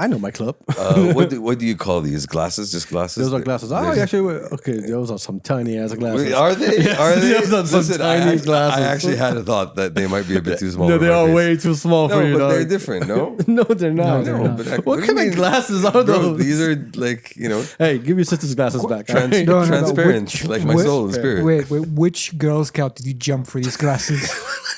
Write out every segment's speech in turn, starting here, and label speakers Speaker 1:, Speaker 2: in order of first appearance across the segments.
Speaker 1: I know my club.
Speaker 2: What do you call these? Glasses? Just glasses?
Speaker 1: Those are glasses. Oh, actually, okay. Those are some tiny ass glasses.
Speaker 2: Wait, are they?
Speaker 1: Yes,
Speaker 2: Are they?
Speaker 1: those are some
Speaker 2: Listen,
Speaker 1: tiny glasses.
Speaker 2: I actually had a thought that they might be a bit too small.
Speaker 1: No,
Speaker 2: for
Speaker 1: they
Speaker 2: my
Speaker 1: are
Speaker 2: face.
Speaker 1: way too small for
Speaker 2: No,
Speaker 1: you.
Speaker 2: but
Speaker 1: dog.
Speaker 2: they're different. No,
Speaker 1: No, they're not.
Speaker 2: no. But
Speaker 1: What kind of glasses are those?
Speaker 2: Bro, these are like
Speaker 1: Hey, give your sister's glasses back.
Speaker 2: trans-
Speaker 1: alright?
Speaker 3: No,
Speaker 2: transparent,
Speaker 3: which-
Speaker 2: like my
Speaker 3: which-
Speaker 2: soul and spirit.
Speaker 3: Wait, which Girl Scout did you jump for these glasses?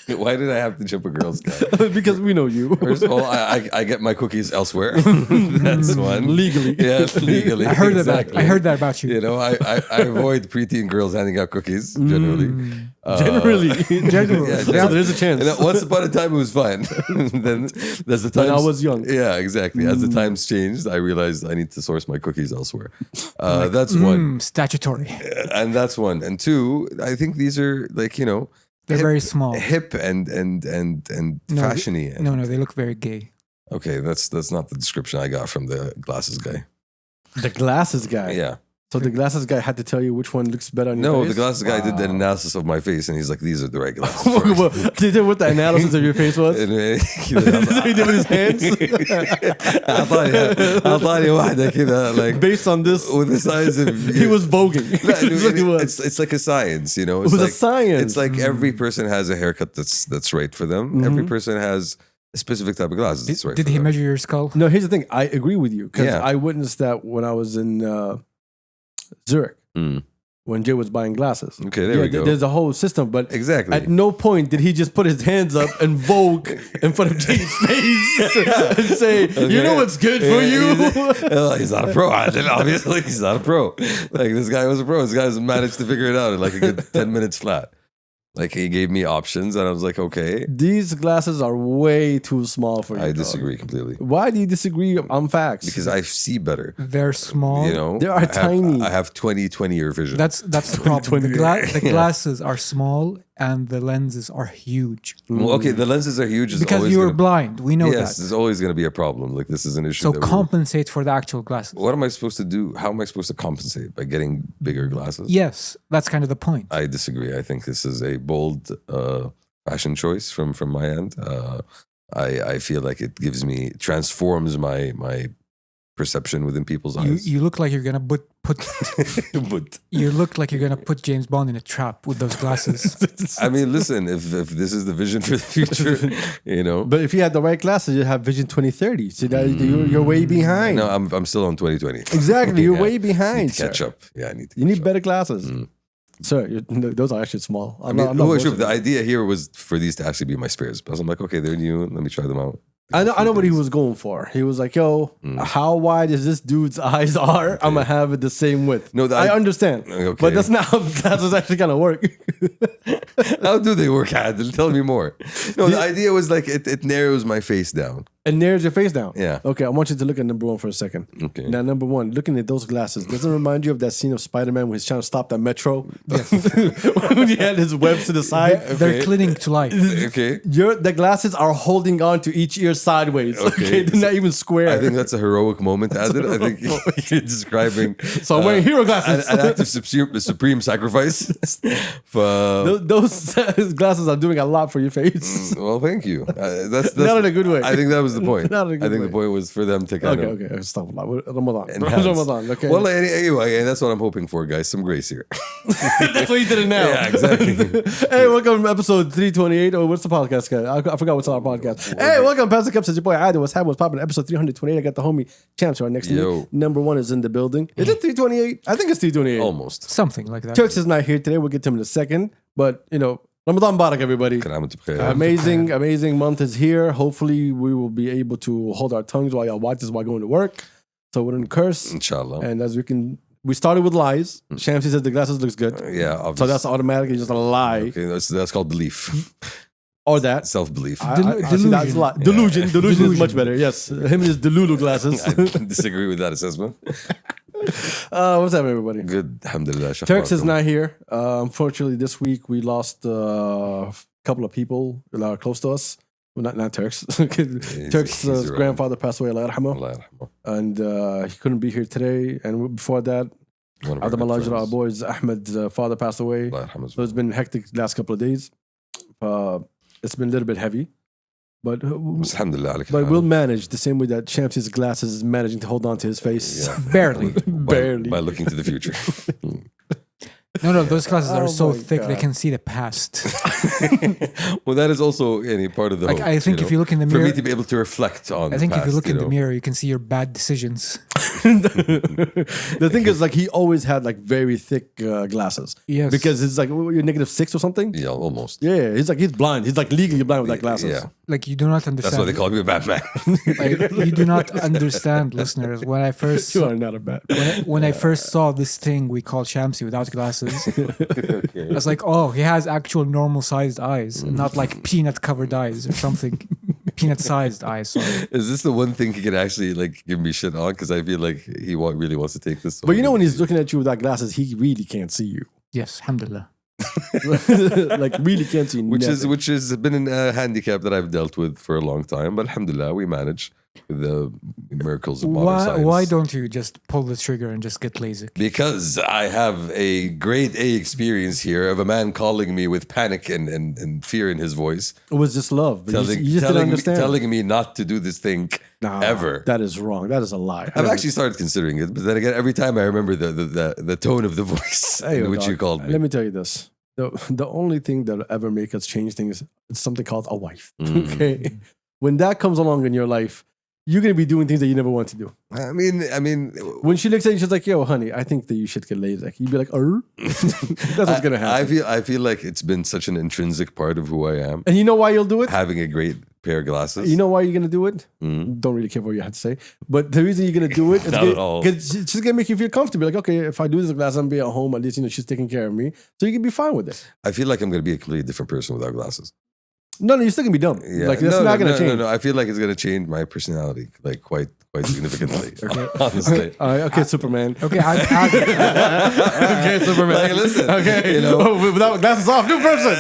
Speaker 2: Why did I have to jump a Girl Scout?
Speaker 1: Because we know you.
Speaker 2: First of all, I get my cookies elsewhere. That's one.
Speaker 1: Legally.
Speaker 2: Yeah, legally.
Speaker 3: I heard
Speaker 2: exactly.
Speaker 3: that about you.
Speaker 2: You know, I avoid preteen girls handing out cookies generally.
Speaker 1: Generally.
Speaker 3: Generally.
Speaker 2: Yeah,
Speaker 1: So there's a chance.
Speaker 2: And once upon a time, it was fine. Then there's the
Speaker 1: When
Speaker 2: times
Speaker 1: I was young.
Speaker 2: Yeah, exactly. As the times changed, I realized I need to source my cookies elsewhere. That's one,
Speaker 3: Statutory.
Speaker 2: and that's one, and two. I think these are like
Speaker 3: They're very small.
Speaker 2: hip and
Speaker 3: No,
Speaker 2: fashiony. And,
Speaker 3: No, they look very gay.
Speaker 2: Okay, that's not the description I got from the glasses guy.
Speaker 1: The glasses guy.
Speaker 2: Yeah.
Speaker 1: So the glasses guy had to tell you which one looks better on your
Speaker 2: No,
Speaker 1: face?
Speaker 2: the glasses guy did an analysis of my face, and he's like, "These are the right glasses."
Speaker 1: Well, did you tell what the analysis of your face was?
Speaker 2: And,
Speaker 1: He did with his hands?
Speaker 2: أعطاني واحدة كذا, like
Speaker 1: Based on this,
Speaker 2: with the size of
Speaker 1: he was voguing.
Speaker 2: لا,
Speaker 1: That's what he was.
Speaker 2: it's like a science, you know.
Speaker 1: It
Speaker 2: It's
Speaker 1: was a
Speaker 2: like,
Speaker 1: science.
Speaker 2: It's like every person has a haircut that's right for them. Every person has a specific type of glasses that's right.
Speaker 3: Did
Speaker 2: for
Speaker 3: he
Speaker 2: them.
Speaker 3: measure your skull?
Speaker 1: No, here's the thing. I agree with you because
Speaker 2: Yeah.
Speaker 1: I witnessed that when I was in Zurich
Speaker 2: Mm.
Speaker 1: when Jay was buying glasses.
Speaker 2: Okay, there we go.
Speaker 1: There's a whole system, but
Speaker 2: Exactly.
Speaker 1: at no point did he just put his hands up and Vogue in front of Jay's face and say, "You know what's good for you."
Speaker 2: He's not a pro. Obviously, he's not a pro. Like this guy was a pro. This guy's managed to figure it out in like a good 10 minutes flat. Like he gave me options, and I was like, okay.
Speaker 1: These glasses are way too small for you.
Speaker 2: I
Speaker 1: dog.
Speaker 2: disagree completely
Speaker 1: Why do you disagree on facts?
Speaker 2: because I see better.
Speaker 3: They're small.
Speaker 2: You know,
Speaker 1: They are
Speaker 2: I have-
Speaker 1: tiny.
Speaker 2: I have 20-year vision.
Speaker 3: That's the problem. The,
Speaker 1: 20.
Speaker 3: the glasses are small and the lenses are huge.
Speaker 2: Well, okay, the lenses are huge. It's
Speaker 3: Because
Speaker 2: always
Speaker 3: you're
Speaker 2: gonna-
Speaker 3: blind. We know
Speaker 2: Yes,
Speaker 3: that.
Speaker 2: there's always going to be a problem. Like this is an issue.
Speaker 3: So
Speaker 2: that we're-
Speaker 3: compensate for the actual glasses.
Speaker 2: what am I supposed to do? How am I supposed to compensate by getting bigger glasses?
Speaker 3: Yes, that's kind of the point.
Speaker 2: I disagree. I think this is a bold fashion choice from my end. I feel like it transforms my perception within people's eyes.
Speaker 3: You look like you're gonna put
Speaker 2: But
Speaker 3: you look like you're gonna put James Bond in a trap with those glasses.
Speaker 2: I mean, listen, if this is the vision for the future, you know.
Speaker 1: But if you had the right glasses, you'd have Vision 2030. So that you're way behind.
Speaker 2: No, I'm still on 2020.
Speaker 1: Exactly, you're
Speaker 2: Yeah.
Speaker 1: way behind.
Speaker 2: Need to catch
Speaker 1: sir.
Speaker 2: up. Yeah, I need to.
Speaker 1: You
Speaker 2: catch
Speaker 1: need
Speaker 2: up.
Speaker 1: better glasses. Sir, those are actually small.
Speaker 2: I mean,
Speaker 1: not
Speaker 2: sure,
Speaker 1: bullshitting.
Speaker 2: the idea here was for these to actually be my spares. But I'm like, okay, they're new. Let me try them out.
Speaker 1: I know what he was going for. He was like, "Yo, how wide is this dude's eyes are? I'm gonna have it the same width."
Speaker 2: No,
Speaker 1: I understand,
Speaker 2: Okay.
Speaker 1: but that's not how glasses actually kind of work.
Speaker 2: How do they work, Adil? Tell me more. No, the idea was like it narrows my face down.
Speaker 1: And narrows your face down.
Speaker 2: Yeah.
Speaker 1: Okay, I want you to look at number one for a second.
Speaker 2: Okay.
Speaker 1: Now, number one, looking at those glasses, doesn't it remind you of that scene of Spider-Man when he's trying to stop that metro? When he had his webs to the side.
Speaker 3: They're clinging to life.
Speaker 2: Okay.
Speaker 1: The glasses are holding on to each ear sideways. Okay, they're not even square.
Speaker 2: I think that's a heroic moment, Adil. I think you're describing
Speaker 1: so. I'm wearing hero glasses.
Speaker 2: an act of supreme sacrifice. For,
Speaker 1: Those glasses are doing a lot for your face.
Speaker 2: well, thank you. That's
Speaker 1: Not in a good way.
Speaker 2: I think that was the point.
Speaker 1: Not in a good
Speaker 2: I think
Speaker 1: way.
Speaker 2: the point was for them to kind of
Speaker 1: Okay. Stop. Ramadan.
Speaker 2: enhance.
Speaker 1: Ramadan. Okay.
Speaker 2: Well, anyway, and that's what I'm hoping for, guys. Some grace here.
Speaker 1: that's what you did it now.
Speaker 2: Yeah, exactly.
Speaker 1: Hey, welcome to episode 328. Oh, what's the podcast, guy? I forgot what's on our podcast. Hey, welcome, Pastor Cups. It's your boy Ida. What's happening? What's popping? Episode 328. I got the homie Champs right next to
Speaker 2: Yo.
Speaker 1: me. Number one is in the building. Is it 328? I think it's 328.
Speaker 2: Almost.
Speaker 3: Something like that.
Speaker 1: Turks is not here today. We'll get to him in a second. But, Ramadan Barak, everybody. Amazing month is here. Hopefully, we will be able to hold our tongues while y'all watch this while going to work. So we don't curse.
Speaker 2: Inshallah.
Speaker 1: And as we started with lies. Shamsi says the glasses looks good.
Speaker 2: Yeah, obviously.
Speaker 1: So that's automatically just a lie.
Speaker 2: Okay, that's called belief.
Speaker 1: Or that.
Speaker 2: Self-belief.
Speaker 1: I see that's a lot. Delusion is much better. Yes. Him and his Delulu glasses.
Speaker 2: I disagree with that assessment.
Speaker 1: What's up, everybody?
Speaker 2: Good, alhamdulillah.
Speaker 1: Turks is not here. Unfortunately, this week we lost a couple of people that are close to us. Well, not Turks. Turks'
Speaker 2: he's
Speaker 1: grandfather passed away, Allah yarhamah.
Speaker 2: Allah yarhamah.
Speaker 1: And he couldn't be here today. And before that,
Speaker 2: One of our
Speaker 1: Adam
Speaker 2: good
Speaker 1: Alajra, our
Speaker 2: friends.
Speaker 1: boys, Ahmed's father passed away.
Speaker 2: Allah yarhamah.
Speaker 1: So it's been hectic the last couple of days. It's been a little bit heavy. But
Speaker 2: Alhamdulillah, على كل
Speaker 1: but
Speaker 2: حال.
Speaker 1: we'll manage the same way that Champsy's glasses is managing to hold on to his face.
Speaker 2: Yeah.
Speaker 3: Barely.
Speaker 1: Barely.
Speaker 2: By looking to the future.
Speaker 3: No, those glasses are
Speaker 1: Oh
Speaker 3: so
Speaker 1: my
Speaker 3: thick they
Speaker 1: God.
Speaker 3: can see the past.
Speaker 2: Well, that is also any part of the
Speaker 3: Like
Speaker 2: hope,
Speaker 3: I think if you look in the
Speaker 2: for
Speaker 3: mirror,
Speaker 2: me to be able to reflect on
Speaker 3: I think
Speaker 2: the
Speaker 3: if you
Speaker 2: past,
Speaker 3: look in the
Speaker 2: know.
Speaker 3: mirror, you can see your bad decisions.
Speaker 1: The thing is, like, he always had like very thick glasses.
Speaker 3: Yes.
Speaker 1: Because it's like you're -6 or something.
Speaker 2: Yeah, almost.
Speaker 1: Yeah, he's blind. He's like legally blind with that glasses.
Speaker 2: Yeah,
Speaker 3: Like you do not understand.
Speaker 2: that's why they call me a Batman.
Speaker 3: Like, you do not understand, listeners. When I first
Speaker 1: You are not a bad.
Speaker 3: when I first saw this thing we call Shamsi without glasses, I was like, oh, he has actual normal sized eyes, not like peanut covered eyes or something. Peanut sized eyes. Sorry.
Speaker 2: Is this the one thing he can actually like give me shit on? Because I feel like he really wants to take this.
Speaker 1: But you know, when he's looking at you without glasses, he really can't see you.
Speaker 3: Yes, alhamdulillah.
Speaker 1: Like really can't see. nothing.
Speaker 2: which has been a handicap that I've dealt with for a long time. But alhamdulillah, we manage with the miracles of modern science.
Speaker 3: Why don't you just pull the trigger and just get LASIK?
Speaker 2: Because I have a grade A experience here of a man calling me with panic and fear in his voice,
Speaker 1: It was just love. But you just didn't understand.
Speaker 2: telling me not to do this thing
Speaker 1: Nah,
Speaker 2: ever.
Speaker 1: That is wrong. That is a lie.
Speaker 2: I've actually started considering it, but then again, every time I remember the tone of the voice
Speaker 1: Hey,
Speaker 2: in which
Speaker 1: dog,
Speaker 2: you called me.
Speaker 1: Let me tell you this. The only thing that'll ever make us change things is something called a wife. Okay. When that comes along in your life, you're gonna be doing things that you never want to do.
Speaker 2: I mean,
Speaker 1: When she looks at you, she's like, "Yo, honey, I think that you should get LASIK." You'd be like, That's what's gonna happen.
Speaker 2: I feel like it's been such an intrinsic part of who I am.
Speaker 1: And you know why you'll do it?
Speaker 2: Having a great pair of glasses.
Speaker 1: You know why you're gonna do it? Don't really care what you have to say, but the reason you're gonna do it is
Speaker 2: Not at all.
Speaker 1: because she's gonna make you feel comfortable. Like, okay, if I do this glass, I'm gonna be at home. At least she's taking care of me, so you can be fine with it.
Speaker 2: I feel like I'm going to be a completely different person without glasses.
Speaker 1: No, you're still gonna be dumb.
Speaker 2: Yeah.
Speaker 1: Like that's not gonna change.
Speaker 2: No, I feel like it's going to change my personality like quite significantly. Honestly.
Speaker 1: Okay, Superman.
Speaker 3: Okay,
Speaker 1: Okay, Superman.
Speaker 2: Like, listen,
Speaker 1: Okay,
Speaker 2: you know,
Speaker 1: without glasses off, new person.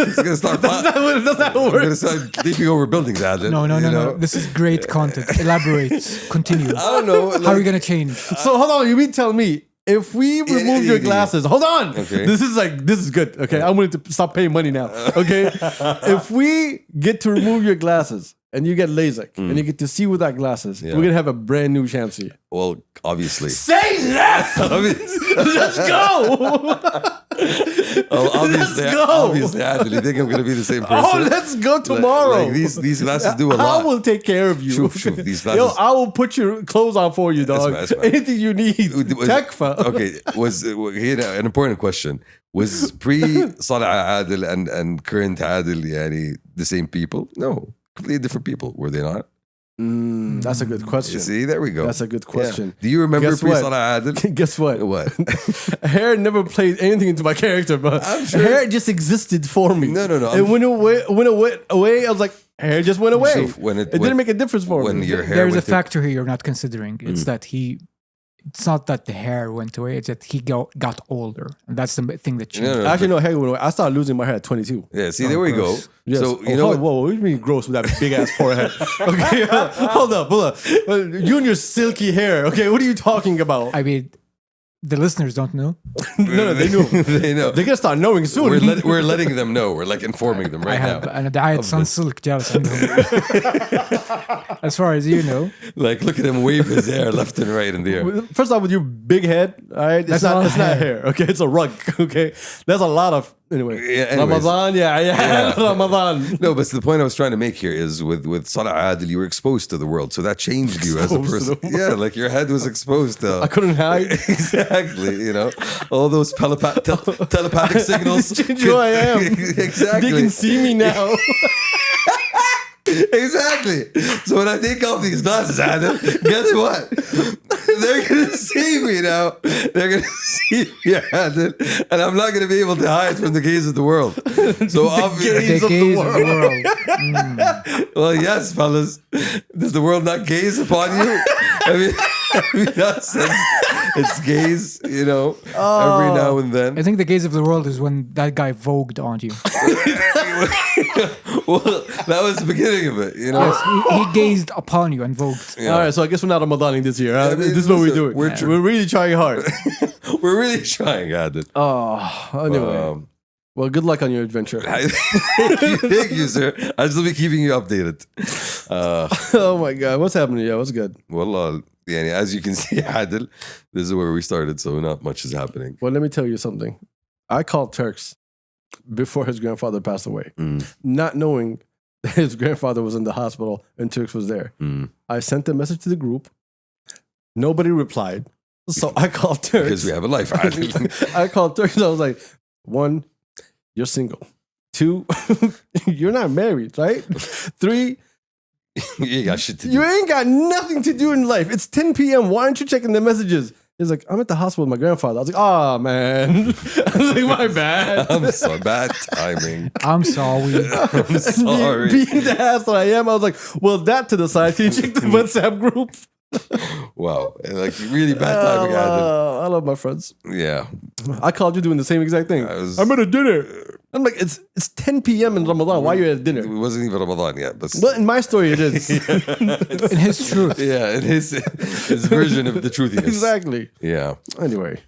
Speaker 2: it's going to start.
Speaker 1: That's not how it
Speaker 2: I'm going to
Speaker 1: works.
Speaker 2: start leaping over buildings, Adil.
Speaker 3: no. This is great content. Elaborate. Continue.
Speaker 2: I don't know.
Speaker 3: How are you gonna change?
Speaker 1: So hold on, you mean tell me if we remove your glasses? Hold on.
Speaker 2: Okay.
Speaker 1: This is good. Okay, I'm going to stop paying money now. Okay, if we get to remove your glasses and you get LASIK and you get to see without glasses, we're gonna have a brand new Shamsi.
Speaker 2: Well, obviously.
Speaker 1: Say less. Let's go.
Speaker 2: Obviously,
Speaker 1: Let's go.
Speaker 2: obviously, Adil, you think I'm going to be the same person?
Speaker 1: Oh, let's go tomorrow.
Speaker 2: Like, these glasses do a lot.
Speaker 1: I will take care of you.
Speaker 2: Shuf, these
Speaker 1: Yo,
Speaker 2: glasses.
Speaker 1: I will put your clothes on for you, dog.
Speaker 2: Asma.
Speaker 1: Anything you need. Tekfa.
Speaker 2: Okay, here an important question. Was pre-Salah Adil and current Adil yani, the same people? No, completely different people. Were they not?
Speaker 1: That's a good question.
Speaker 2: See, there we go.
Speaker 1: That's a good question.
Speaker 2: Do you remember
Speaker 1: Guess what?
Speaker 2: pre-Salah Adil?
Speaker 1: Guess what?
Speaker 2: What?
Speaker 1: Hair never played anything into my character, but
Speaker 2: I'm sure.
Speaker 1: hair just existed for me.
Speaker 2: No.
Speaker 1: It went away. I was like, hair just went away.
Speaker 2: Shuf, when
Speaker 1: it didn't make a difference for
Speaker 2: when
Speaker 1: me.
Speaker 2: your hair
Speaker 3: There's a
Speaker 2: went to-
Speaker 3: factor here you're not considering. It's that it's not that the hair went away. It's that he got older, and that's the thing that changed.
Speaker 2: No.
Speaker 1: Actually, no, hair went away. I started losing my hair at 22.
Speaker 2: Yeah, see, there we go.
Speaker 3: gross.
Speaker 1: Yes.
Speaker 2: So, you know
Speaker 1: whoa, what do you mean gross with that big ass forehead? Okay, hold up. You and your silky hair. Okay, what are you talking about?
Speaker 3: I mean, the listeners don't know.
Speaker 1: No, they knew.
Speaker 2: they know.
Speaker 1: They're gonna start knowing soon.
Speaker 2: We're letting them know. We're like informing them
Speaker 3: I
Speaker 2: right
Speaker 3: have
Speaker 2: now.
Speaker 3: أنا دعاية Sunsilk جالس عندهم. As far as you know,
Speaker 2: Like, look at him wave his hair left and right in the air.
Speaker 1: First off, with your big head, all right,
Speaker 3: That's
Speaker 1: it's
Speaker 3: not
Speaker 1: not hair. Okay, it's a rug. Okay, there's a lot of anyway.
Speaker 2: Yeah, anyways.
Speaker 1: Ramadan, yeah. Ramadan.
Speaker 2: No, but the point I was trying to make here is with Salah Adil, you were exposed to the world, so that changed you as a
Speaker 1: Exposed to
Speaker 2: person.
Speaker 1: the
Speaker 2: Yeah, like your head was exposed to.
Speaker 1: I couldn't hide.
Speaker 2: Exactly, you know, all those telepathic signals.
Speaker 1: Change who I am.
Speaker 2: Exactly.
Speaker 1: They can see me now.
Speaker 2: Exactly. So when I take off these glasses, Adam, guess what? They're gonna see me now. They're gonna see me, Adam, and I'm not gonna be able to hide from the gaze of the world. So obviously,
Speaker 3: the gaze of the world.
Speaker 2: well, yes, fellas. Does the world not gaze upon you? I mean, that sense, it's gaze, you know, every now and then.
Speaker 3: I think the gaze of the world is when that guy vogued on you.
Speaker 2: Well, that was the beginning of it, you know.
Speaker 3: Yes, he gazed upon you and vogued.
Speaker 2: Yeah.
Speaker 1: All right, so I guess we're not Ramadaning this year. Huh?
Speaker 2: I mean,
Speaker 1: This is what we
Speaker 2: listen,
Speaker 1: do.
Speaker 2: we're
Speaker 1: We're really trying hard.
Speaker 2: We're really trying, Adil.
Speaker 1: Oh, anyway. Well, good luck on your adventure.
Speaker 2: Thank you, sir. I will be keeping you updated.
Speaker 1: Oh my God, what's happening? Yeah, what's good?
Speaker 2: Wallah, yani, as you can see, Adil, this is where we started, so not much is happening.
Speaker 1: Well, let me tell you something. I called Turks before his grandfather passed away, not knowing that his grandfather was in the hospital and Turks was there. I sent a message to the group. Nobody replied. So I called Turks.
Speaker 2: Because we have a life, Adil.
Speaker 1: I called Turks. I was like, 1, you're single. 2, you're not married, right? 3,
Speaker 2: You got shit to do.
Speaker 1: you ain't got nothing to do in life. It's 10 p.m. Why aren't you checking the messages? He's like, I'm at the hospital with my grandfather. I was like, oh, man. I was like, my bad.
Speaker 2: I'm so bad timing.
Speaker 3: I'm sorry.
Speaker 2: I'm sorry.
Speaker 1: Being the ass that I am, I was like, well, that to the side. Can you check the WhatsApp group?
Speaker 2: Wow. Like, really bad timing, Adil.
Speaker 1: I love my friends.
Speaker 2: Yeah.
Speaker 1: I called you doing the same exact thing. I'm at a dinner. I'm like, it's 10 p.m. in Ramadan. Why are you at dinner?
Speaker 2: It wasn't even Ramadan yet. But
Speaker 1: Well, in my story, it is.
Speaker 3: In his truth.
Speaker 2: yeah, in his version of the truthiness.
Speaker 1: Exactly.
Speaker 2: Yeah.
Speaker 1: Anyway,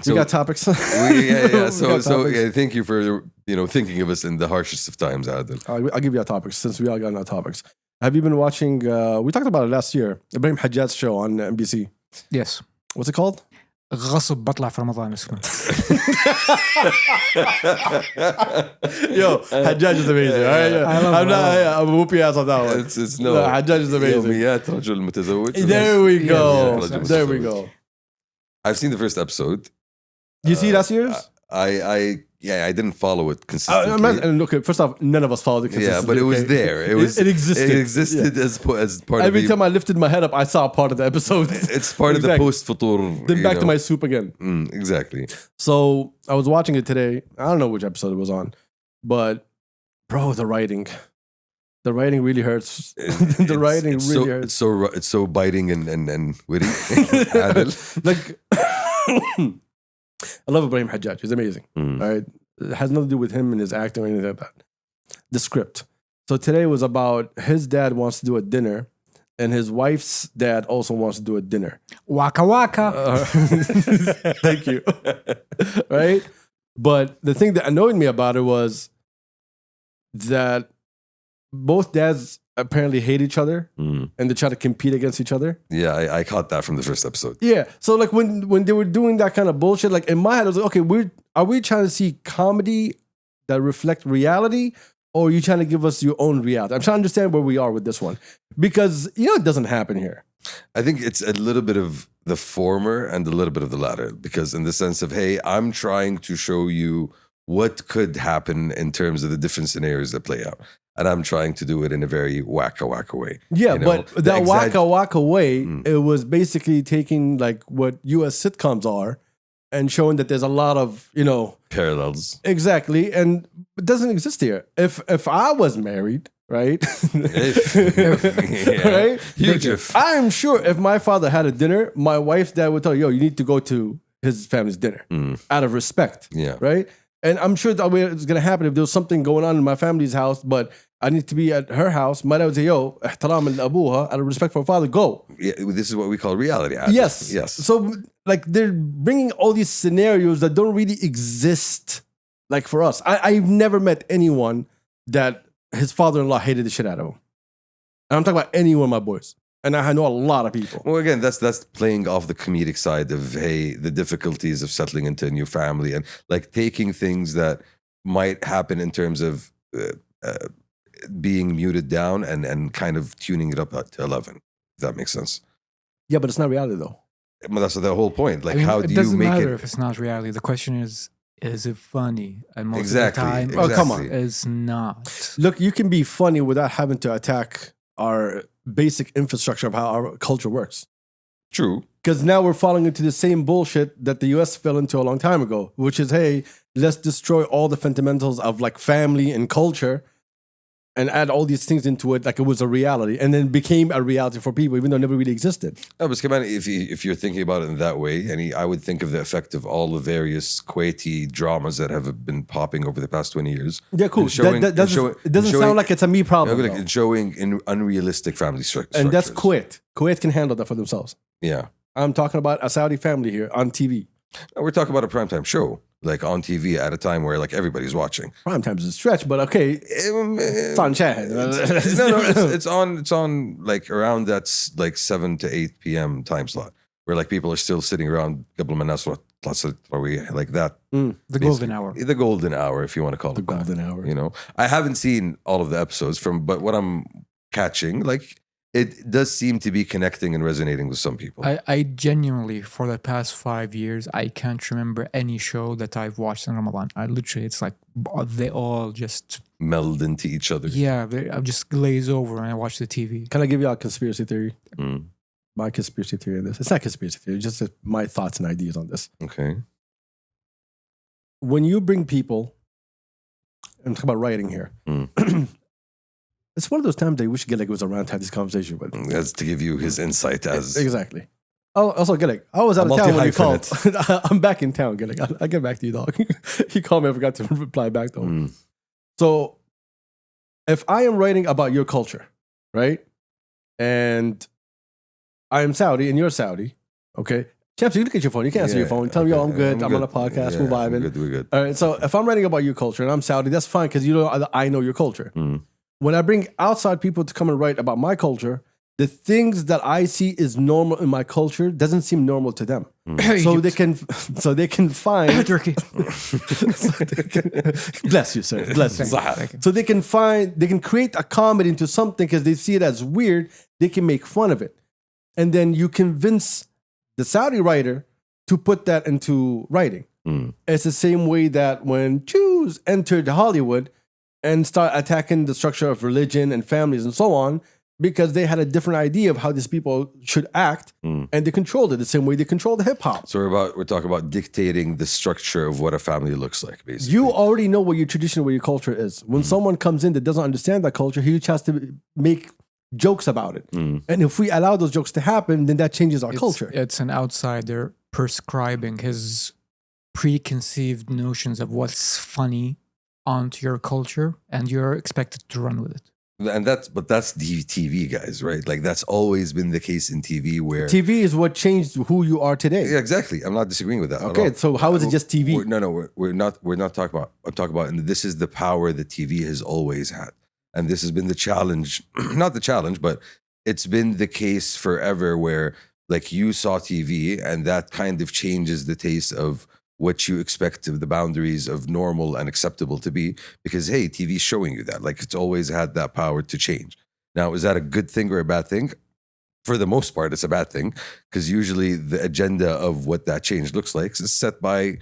Speaker 2: So-
Speaker 1: we got topics.
Speaker 2: Yeah.
Speaker 1: We got
Speaker 2: So
Speaker 1: topics.
Speaker 2: yeah, thank you for thinking of us in the harshest of times, Adil.
Speaker 1: I'll give you our topics since we all got our topics. Have you been watching? We talked about it last year. Ibrahim Hajjat's show on NBC.
Speaker 3: Yes.
Speaker 1: What's it called?
Speaker 3: غصب بطلع في رمضان اسمه.
Speaker 1: Yo, Hajjaj is amazing. All right?
Speaker 3: I love
Speaker 1: I'm not. I'm whooping ass on that one.
Speaker 2: It's
Speaker 1: No, Hajjaj is amazing.
Speaker 2: يوميات رجل متزوج.
Speaker 1: There we go.
Speaker 3: Yes.
Speaker 1: There we go.
Speaker 2: I've seen the first episode.
Speaker 1: You see last year's?
Speaker 2: I didn't follow it consistently.
Speaker 1: And look, first off, none of us followed it consistently.
Speaker 2: Yeah, but it was
Speaker 1: okay?
Speaker 2: there. It
Speaker 1: existed.
Speaker 2: It existed
Speaker 1: Yeah.
Speaker 2: as part
Speaker 1: Every
Speaker 2: of
Speaker 1: time I lifted my head up, I saw part of the episode.
Speaker 2: it's part of the
Speaker 1: Exactly.
Speaker 2: post-futur.
Speaker 1: Then back to my soup again.
Speaker 2: Exactly.
Speaker 1: So I was watching it today. I don't know which episode it was on, but bro, the writing really hurts. The writing really hurts.
Speaker 2: It's so biting and witty. Adil.
Speaker 1: Like, I love Ibrahim Hajjaj. He's amazing. All right. It has nothing to do with him and his acting or anything like that. The script. So today was about his dad wants to do a dinner and his wife's dad also wants to do a dinner.
Speaker 3: Waka waka.
Speaker 1: Thank you. Right? But the thing that annoyed me about it was that both dads apparently hate each other and they try to compete against each other.
Speaker 2: Yeah, I caught that from the first episode.
Speaker 1: Yeah. So like when they were doing that kind of bullshit, like in my head, I was like, okay, are we trying to see comedy that reflect reality, or are you trying to give us your own reality? I'm trying to understand where we are with this one. Because it doesn't happen here.
Speaker 2: I think it's a little bit of the former and a little bit of the latter. Because in the sense of, hey, I'm trying to show you what could happen in terms of the different scenarios that play out. And I'm trying to do it in a very wacka way.
Speaker 1: Yeah, but that wacka way, it was basically taking like what US sitcoms are and showing that there's a lot of,
Speaker 2: Parallels.
Speaker 1: Exactly. And it doesn't exist here. If I was married, right? Right?
Speaker 2: Huge if.
Speaker 1: I'm sure if my father had a dinner, my wife's dad would tell you, yo, you need to go to his family's dinner out of respect.
Speaker 2: Yeah.
Speaker 1: Right? And I'm sure that it's going to happen if there was something going on in my family's house, but I need to be at her house. My dad would say, yo, ihtaram al-abuha, out of respect for her father, go.
Speaker 2: Yeah, this is what we call reality.
Speaker 1: Yes.
Speaker 2: Yes.
Speaker 1: So like they're bringing all these scenarios that don't really exist like for us. I've never met anyone that his father-in-law hated the shit out of him. And I'm talking about any one of my boys. And I know a lot of people.
Speaker 2: Well, again, that's playing off the comedic side of, hey, the difficulties of settling into a new family and like taking things that might happen in terms of being muted down and kind of tuning it up to 11. If that makes sense.
Speaker 1: Yeah, but it's not reality though.
Speaker 2: Well, that's the whole point. Like,
Speaker 3: I mean,
Speaker 2: how do
Speaker 3: it
Speaker 2: you
Speaker 3: doesn't
Speaker 2: make
Speaker 3: matter
Speaker 2: it?
Speaker 3: if it's not reality. The question is it funny? And most
Speaker 2: Exactly,
Speaker 3: of the time,
Speaker 2: exactly.
Speaker 1: Oh, come on.
Speaker 3: it's not.
Speaker 1: Look, you can be funny without having to attack our basic infrastructure of how our culture works.
Speaker 2: True.
Speaker 1: Because now we're falling into the same bullshit that the US fell into a long time ago, which is, hey, let's destroy all the fundamentals of like family and culture and add all these things into it like it was a reality, and then became a reality for people, even though it never really existed.
Speaker 2: No, but come on, if you're thinking about it in that way, I would think of the effect of all the various Kuwaiti dramas that have been popping over the past 20 years.
Speaker 1: Yeah, cool.
Speaker 2: And showing-
Speaker 1: It doesn't
Speaker 2: showing-
Speaker 1: sound like it's a me problem.
Speaker 2: Like,
Speaker 1: though.
Speaker 2: and showing in unrealistic family structures.
Speaker 1: And that's Kuwait. Kuwait can handle that for themselves.
Speaker 2: Yeah.
Speaker 1: I'm talking about a Saudi family here on TV.
Speaker 2: No, we're talking about a primetime show. like on TV at a time where like everybody's watching.
Speaker 1: Prime time is a stretch, but okay. It's on Chad.
Speaker 2: It's on like around that's like 7 to 8 p.m. time slot where like people are still sitting around like that.
Speaker 3: The golden hour.
Speaker 2: The golden hour, if you want to call it
Speaker 1: the golden hour.
Speaker 2: You know, I haven't seen all of the episodes but what I'm catching, like it does seem to be connecting and resonating with some people.
Speaker 3: I genuinely, for the past 5 years, I can't remember any show that I've watched in Ramadan. I literally, it's like they all just
Speaker 2: meld into each other.
Speaker 3: Yeah, I just glaze over and I watch the TV.
Speaker 1: Can I give you a conspiracy theory? My conspiracy theory on this. It's not conspiracy theory, it's just my thoughts and ideas on this.
Speaker 2: Okay.
Speaker 1: When you bring people, I'm talking about writing here. It's one of those times that we should get like it was around to have this conversation with.
Speaker 2: That's to give you his insight as
Speaker 1: exactly. Oh, also Gillick, I was out of town when you called. I'm back in town, Gillick. I'll get back to you, dog. He called me. I forgot to reply back to him. So, if I am writing about your culture, right, and I am Saudi and you're Saudi, okay. Champs, you look at your phone. You can't answer your phone. Tell me, yo, I'm good. I'm on a podcast. We're vibing.
Speaker 2: We're good.
Speaker 1: All right. So if I'm writing about your culture and I'm Saudi, that's fine because I know your culture. When I bring outside people to come and write about my culture, the things that I see is normal in my culture doesn't seem normal to them. So they can find
Speaker 3: Turkey.
Speaker 1: Bless you, sir. Bless you. So they can create a comedy into something because they see it as weird. They can make fun of it, and then you convince the Saudi writer to put that into writing. It's the same way that when Jews entered Hollywood and start attacking the structure of religion and families and so on, because they had a different idea of how these people should act, and they controlled it the same way they controlled the hip hop.
Speaker 2: So we're talking about dictating the structure of what a family looks like, basically.
Speaker 1: You already know what your tradition, what your culture is. When someone comes in that doesn't understand that culture, he just has to make jokes about it. And if we allow those jokes to happen, then that changes our culture.
Speaker 3: It's an outsider prescribing his preconceived notions of what's funny onto your culture, and you're expected to run with it.
Speaker 2: And that's the TV guys, right? Like that's always been the case in TV where
Speaker 1: TV is what changed who you are today.
Speaker 2: Yeah, exactly. I'm not disagreeing with that.
Speaker 1: Okay, so how is it just TV?
Speaker 2: We're not talking about. I'm talking about, and this is the power that TV has always had. And this has been the challenge, not the challenge, but it's been the case forever where like you saw TV and that kind of changes the taste of what you expect of the boundaries of normal and acceptable to be because, hey, TV's showing you that. Like it's always had that power to change. Now, is that a good thing or a bad thing? For the most part, it's a bad thing because usually the agenda of what that change looks like is set by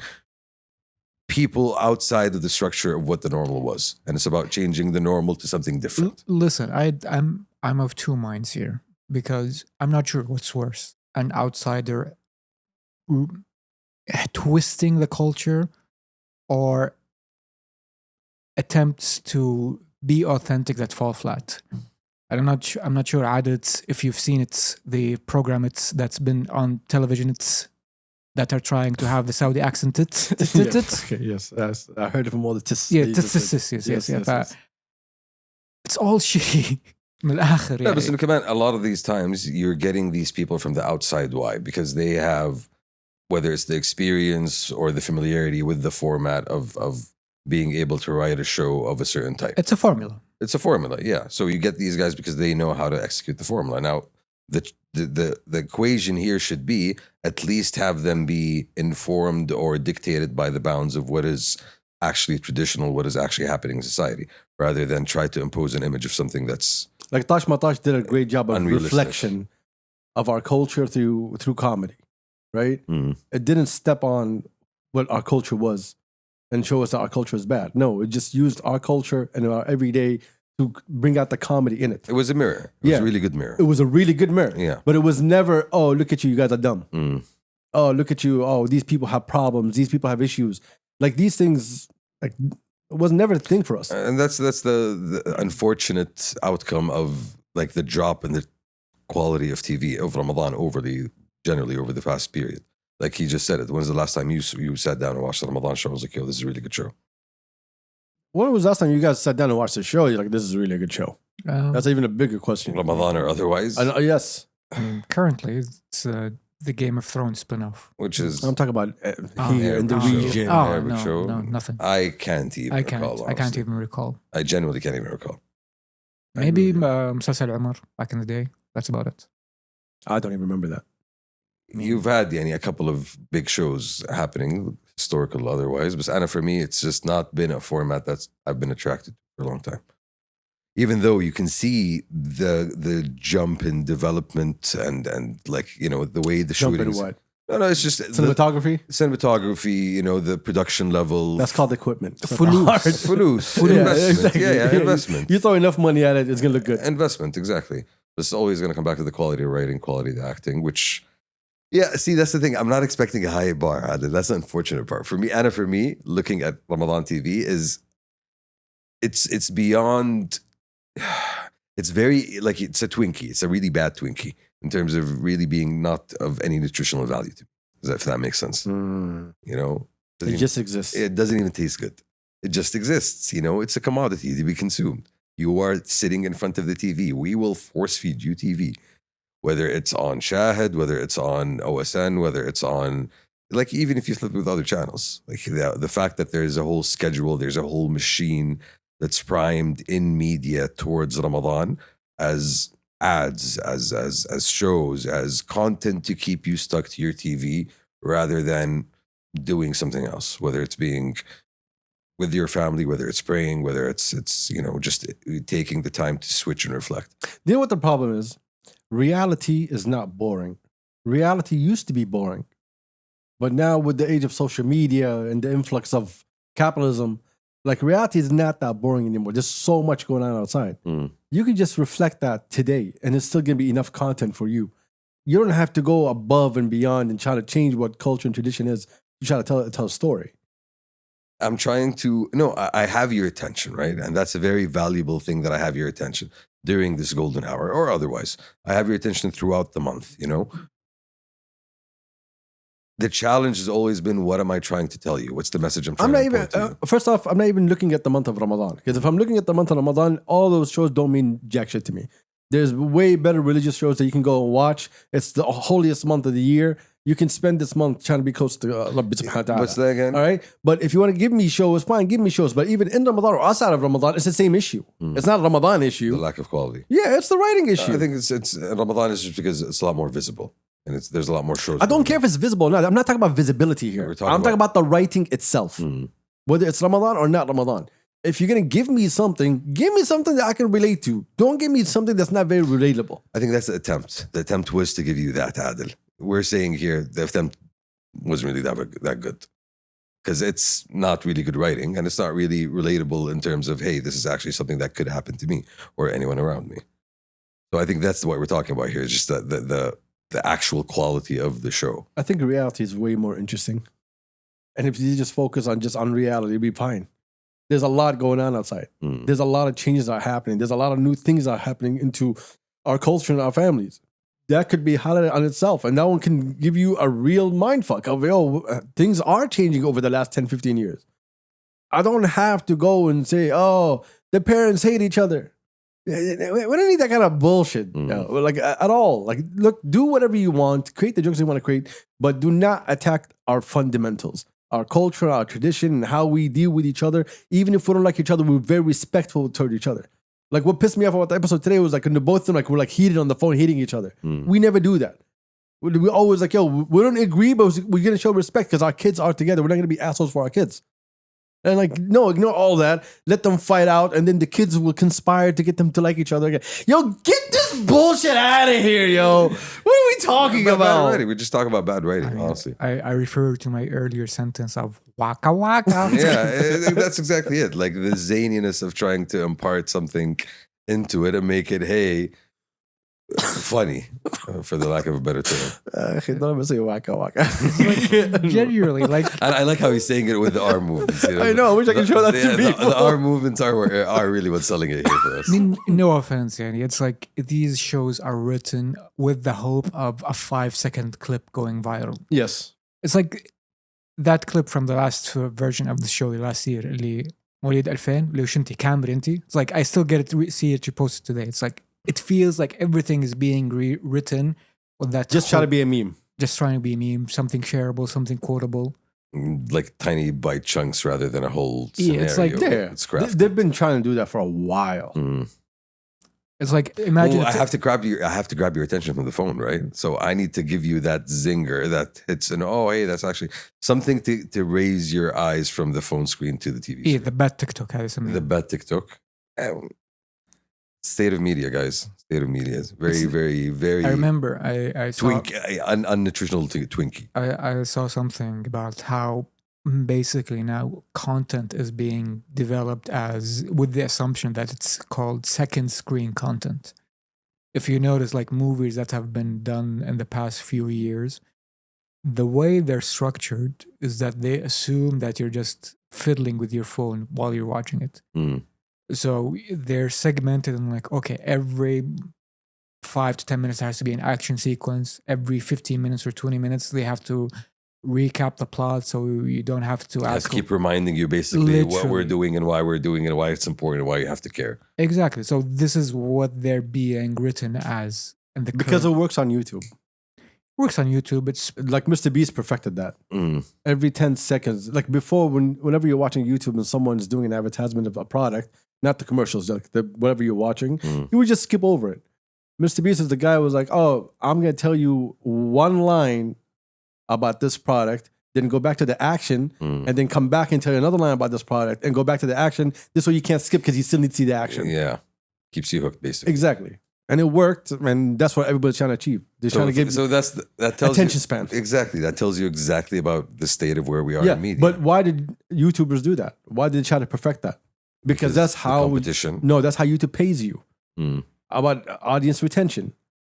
Speaker 2: people outside of the structure of what the normal was, and it's about changing the normal to something different.
Speaker 3: Listen, I'm of two minds here because I'm not sure what's worse: an outsider twisting the culture, or attempts to be authentic that fall flat. I'm not sure. Adit, if you've seen it, the program that's been on television, that are trying to have the Saudi accent.
Speaker 1: Yes, I heard it from all the tis.
Speaker 3: Yes. It's all shitty.
Speaker 2: Yeah, but كمان, a lot of these times you're getting these people from the outside. Why? Because they have, whether it's the experience or the familiarity with the format of being able to write a show of a certain type.
Speaker 3: It's a formula.
Speaker 2: It's a formula, yeah. So you get these guys because they know how to execute the formula. Now, the equation here should be at least have them be informed or dictated by the bounds of what is actually traditional, what is actually happening in society, rather than try to impose an image of something that's
Speaker 1: like Tash Matash did a great job of reflection of our culture through comedy, right? It didn't step on what our culture was and show us that our culture is bad. No, it just used our culture and our everyday to bring out the comedy in it.
Speaker 2: It was a mirror. It was a really good mirror.
Speaker 1: It was a really good mirror.
Speaker 2: Yeah.
Speaker 1: But it was never, oh, look at you guys are dumb. Oh, look at you. Oh, these people have problems. These people have issues. Like these things, like it was never a thing for us.
Speaker 2: And that's the unfortunate outcome of like the drop in the quality of TV of Ramadan generally over the past period. Like he just said it. When's the last time you sat down and watched the Ramadan show? I was like, yo, this is a really good show.
Speaker 1: When was the last time you guys sat down and watched the show? You're like, this is really a good show. That's even a bigger question.
Speaker 2: Ramadan or otherwise?
Speaker 1: Yes.
Speaker 3: Currently, it's the Game of Thrones spin-off.
Speaker 2: which is
Speaker 1: I'm talking about here in the
Speaker 2: Arabic show.
Speaker 1: region.
Speaker 2: Arabic
Speaker 3: no,
Speaker 2: show.
Speaker 3: no, nothing.
Speaker 2: I can't even recall.
Speaker 3: I can't
Speaker 2: honestly.
Speaker 3: even recall.
Speaker 2: I genuinely can't even recall.
Speaker 3: Maybe مسلسل عمر back in the day. That's about it.
Speaker 1: I don't even remember that.
Speaker 2: You've had a couple of big shows happening, historical otherwise, but Anna, for me, it's just not been a format that's I've been attracted to for a long time. Even though you can see the jump in development and like the way the
Speaker 1: Jump
Speaker 2: shooting.
Speaker 1: in what?
Speaker 2: No, it's just
Speaker 1: Cinematography?
Speaker 2: cinematography. The production level.
Speaker 1: That's called equipment.
Speaker 2: Fulus. Investment. Yeah, investment.
Speaker 1: You throw enough money at it, it's going to look good.
Speaker 2: Investment, exactly. It's always going to come back to the quality of writing, quality of the acting, which, see, that's the thing. I'm not expecting a high bar, Adil. That's the unfortunate part. For me, Anna, looking at Ramadan TV is, it's beyond, it's very, like, it's a Twinkie. It's a really bad Twinkie in terms of really being not of any nutritional value to me, if that makes sense.
Speaker 1: It just exists.
Speaker 2: It doesn't even taste good. It just exists. It's a commodity to be consumed. You are sitting in front of the TV. We will force feed you TV, whether it's on Shahid, whether it's on OSN, whether it's on, like, even if you flip with other channels, like the fact that there's a whole schedule, there's a whole machine that's primed in media towards Ramadan as ads, as shows, as content to keep you stuck to your TV rather than doing something else, whether it's being with your family, whether it's praying, whether it's just taking the time to switch and reflect.
Speaker 1: You know what the problem is? Reality is not boring. Reality used to be boring. But now with the age of social media and the influx of capitalism, like, reality is not that boring anymore. There's so much going on outside. You can just reflect that today and it's still going to be enough content for you. You don't have to go above and beyond and try to change what culture and tradition is. You try to tell a story.
Speaker 2: I'm trying to, I have your attention, right? And that's a very valuable thing, that I have your attention during this golden hour or otherwise. I have your attention throughout the month, The challenge has always been, what am I trying to tell you? What's the message I'm trying to point to you?
Speaker 1: First off, I'm not even looking at the month of Ramadan. Because if I'm looking at the month of Ramadan, all those shows don't mean jack shit to me. There's way better religious shows that you can go and watch. It's the holiest month of the year. You can spend this month trying to be close to Allah subhanahu wa ta'ala.
Speaker 2: What's that again?
Speaker 1: All right? But if you want to give me shows, fine, give me shows. But even in Ramadan or outside of Ramadan, it's the same issue. It's not a Ramadan issue.
Speaker 2: The lack of quality.
Speaker 1: Yeah, it's the writing issue.
Speaker 2: I think it's Ramadan is just because it's a lot more visible. And there's a lot more shows.
Speaker 1: I don't care if it's visible or not. I'm not talking about visibility here. I'm talking about the writing itself. Whether it's Ramadan or not Ramadan. If you're going to give me something that I can relate to. Don't give me something that's not very relatable.
Speaker 2: I think that's the attempt. The attempt was to give you that, Adil. We're saying here the attempt wasn't really that good. Because it's not really good writing and it's not really relatable in terms of, hey, this is actually something that could happen to me or anyone around me. So I think that's what we're talking about here. Is just the actual quality of the show.
Speaker 1: I think reality is way more interesting. And if you just focus on reality, it'll be fine. There's a lot going on outside. There's a lot of changes that are happening. There's a lot of new things that are happening into our culture and our families. That could be highlighted on itself. And that one can give you a real mindfuck of, things are changing over the last 10, 15 years. I don't have to go and say, the parents hate each other. We don't need that kind of bullshit, like at all. Like, look, do whatever you want, create the jokes you want to create, but do not attack our fundamentals, our culture, our tradition, and how we deal with each other. Even if we don't like each other, we're very respectful toward each other. Like, what pissed me off about the episode today was, like, when both of them, like, were like heated on the phone, hating each other. We never do that. We always like, we don't agree, but we're gonna show respect because our kids are together. We're not gonna be assholes for our kids. And like, no, ignore all that. Let them fight out, and then the kids will conspire to get them to like each other again. Yo, get this bullshit out of here, yo. What are we talking about?
Speaker 2: Bad writing. We just talk about bad writing, honestly.
Speaker 3: I refer to my earlier sentence of waka waka.
Speaker 2: Yeah, that's exactly it. Like the zaniness of trying to impart something into it and make it, hey, funny, for the lack of a better term.
Speaker 1: Don't ever say waka waka.
Speaker 3: Genuinely, like,
Speaker 2: I like how he's saying it with the arm movements.
Speaker 1: I know. I wish I could show that to people.
Speaker 2: The arm movements are really what's selling it here for us.
Speaker 3: I mean, no offense, Yanni. It's like these shows are written with the hope of a 5-second clip going viral.
Speaker 1: Yes.
Speaker 3: It's like that clip from the last version of the show last year, اللي مواليد 2000 اللي وش انتي كامل انتي. It's like I still get it, see it reposted today. It's like it feels like everything is being rewritten with that.
Speaker 1: Just try to be a meme.
Speaker 3: just trying to be a meme, something shareable, something quotable.
Speaker 2: Like tiny bite chunks rather than a whole scenario.
Speaker 3: It's like
Speaker 2: It's crafted.
Speaker 1: They've been trying to do that for a while.
Speaker 3: It's like imagine
Speaker 2: I have to grab your attention from the phone, right? So I need to give you that zinger that hits, and hey, that's actually something to raise your eyes from the phone screen to the TV screen.
Speaker 3: the bad TikTok has something.
Speaker 2: The bad TikTok. State of media, guys. State of media is very, very, very.
Speaker 3: I remember I saw
Speaker 2: unnutritional Twinkie.
Speaker 3: I saw something about how basically now content is being developed as with the assumption that it's called second screen content. If you notice, like movies that have been done in the past few years, the way they're structured is that they assume that you're just fiddling with your phone while you're watching it. So they're segmented and like, okay, every 5 to 10 minutes there has to be an action sequence. Every 15 minutes or 20 minutes, they have to recap the plot so you don't have to ask.
Speaker 2: Keep reminding you basically what we're doing and why we're doing it and why it's important and why you have to care.
Speaker 3: Exactly. So this is what they're being written as.
Speaker 1: Because it works on YouTube.
Speaker 3: Works on YouTube. It's
Speaker 1: like Mr. Beast perfected that. Every 10 seconds. Like before, whenever you're watching YouTube and someone's doing an advertisement of a product, not the commercials, like whatever you're watching, you would just skip over it. Mr. Beast is the guy who was like, oh, I'm going to tell you one line about this product, then go back to the action, and then come back and tell you another line about this product, and go back to the action. This way you can't skip because you still need to see the action.
Speaker 2: Yeah. Keeps you hooked, basically.
Speaker 1: Exactly. And it worked, and that's what everybody's trying to achieve. They're trying to get
Speaker 2: that tells
Speaker 1: attention span.
Speaker 2: Exactly. That tells you exactly about the state of where we are in media.
Speaker 1: But why did YouTubers do that? Why did they try to perfect that? Because that's how
Speaker 2: competition.
Speaker 1: That's how YouTube pays you. About audience retention.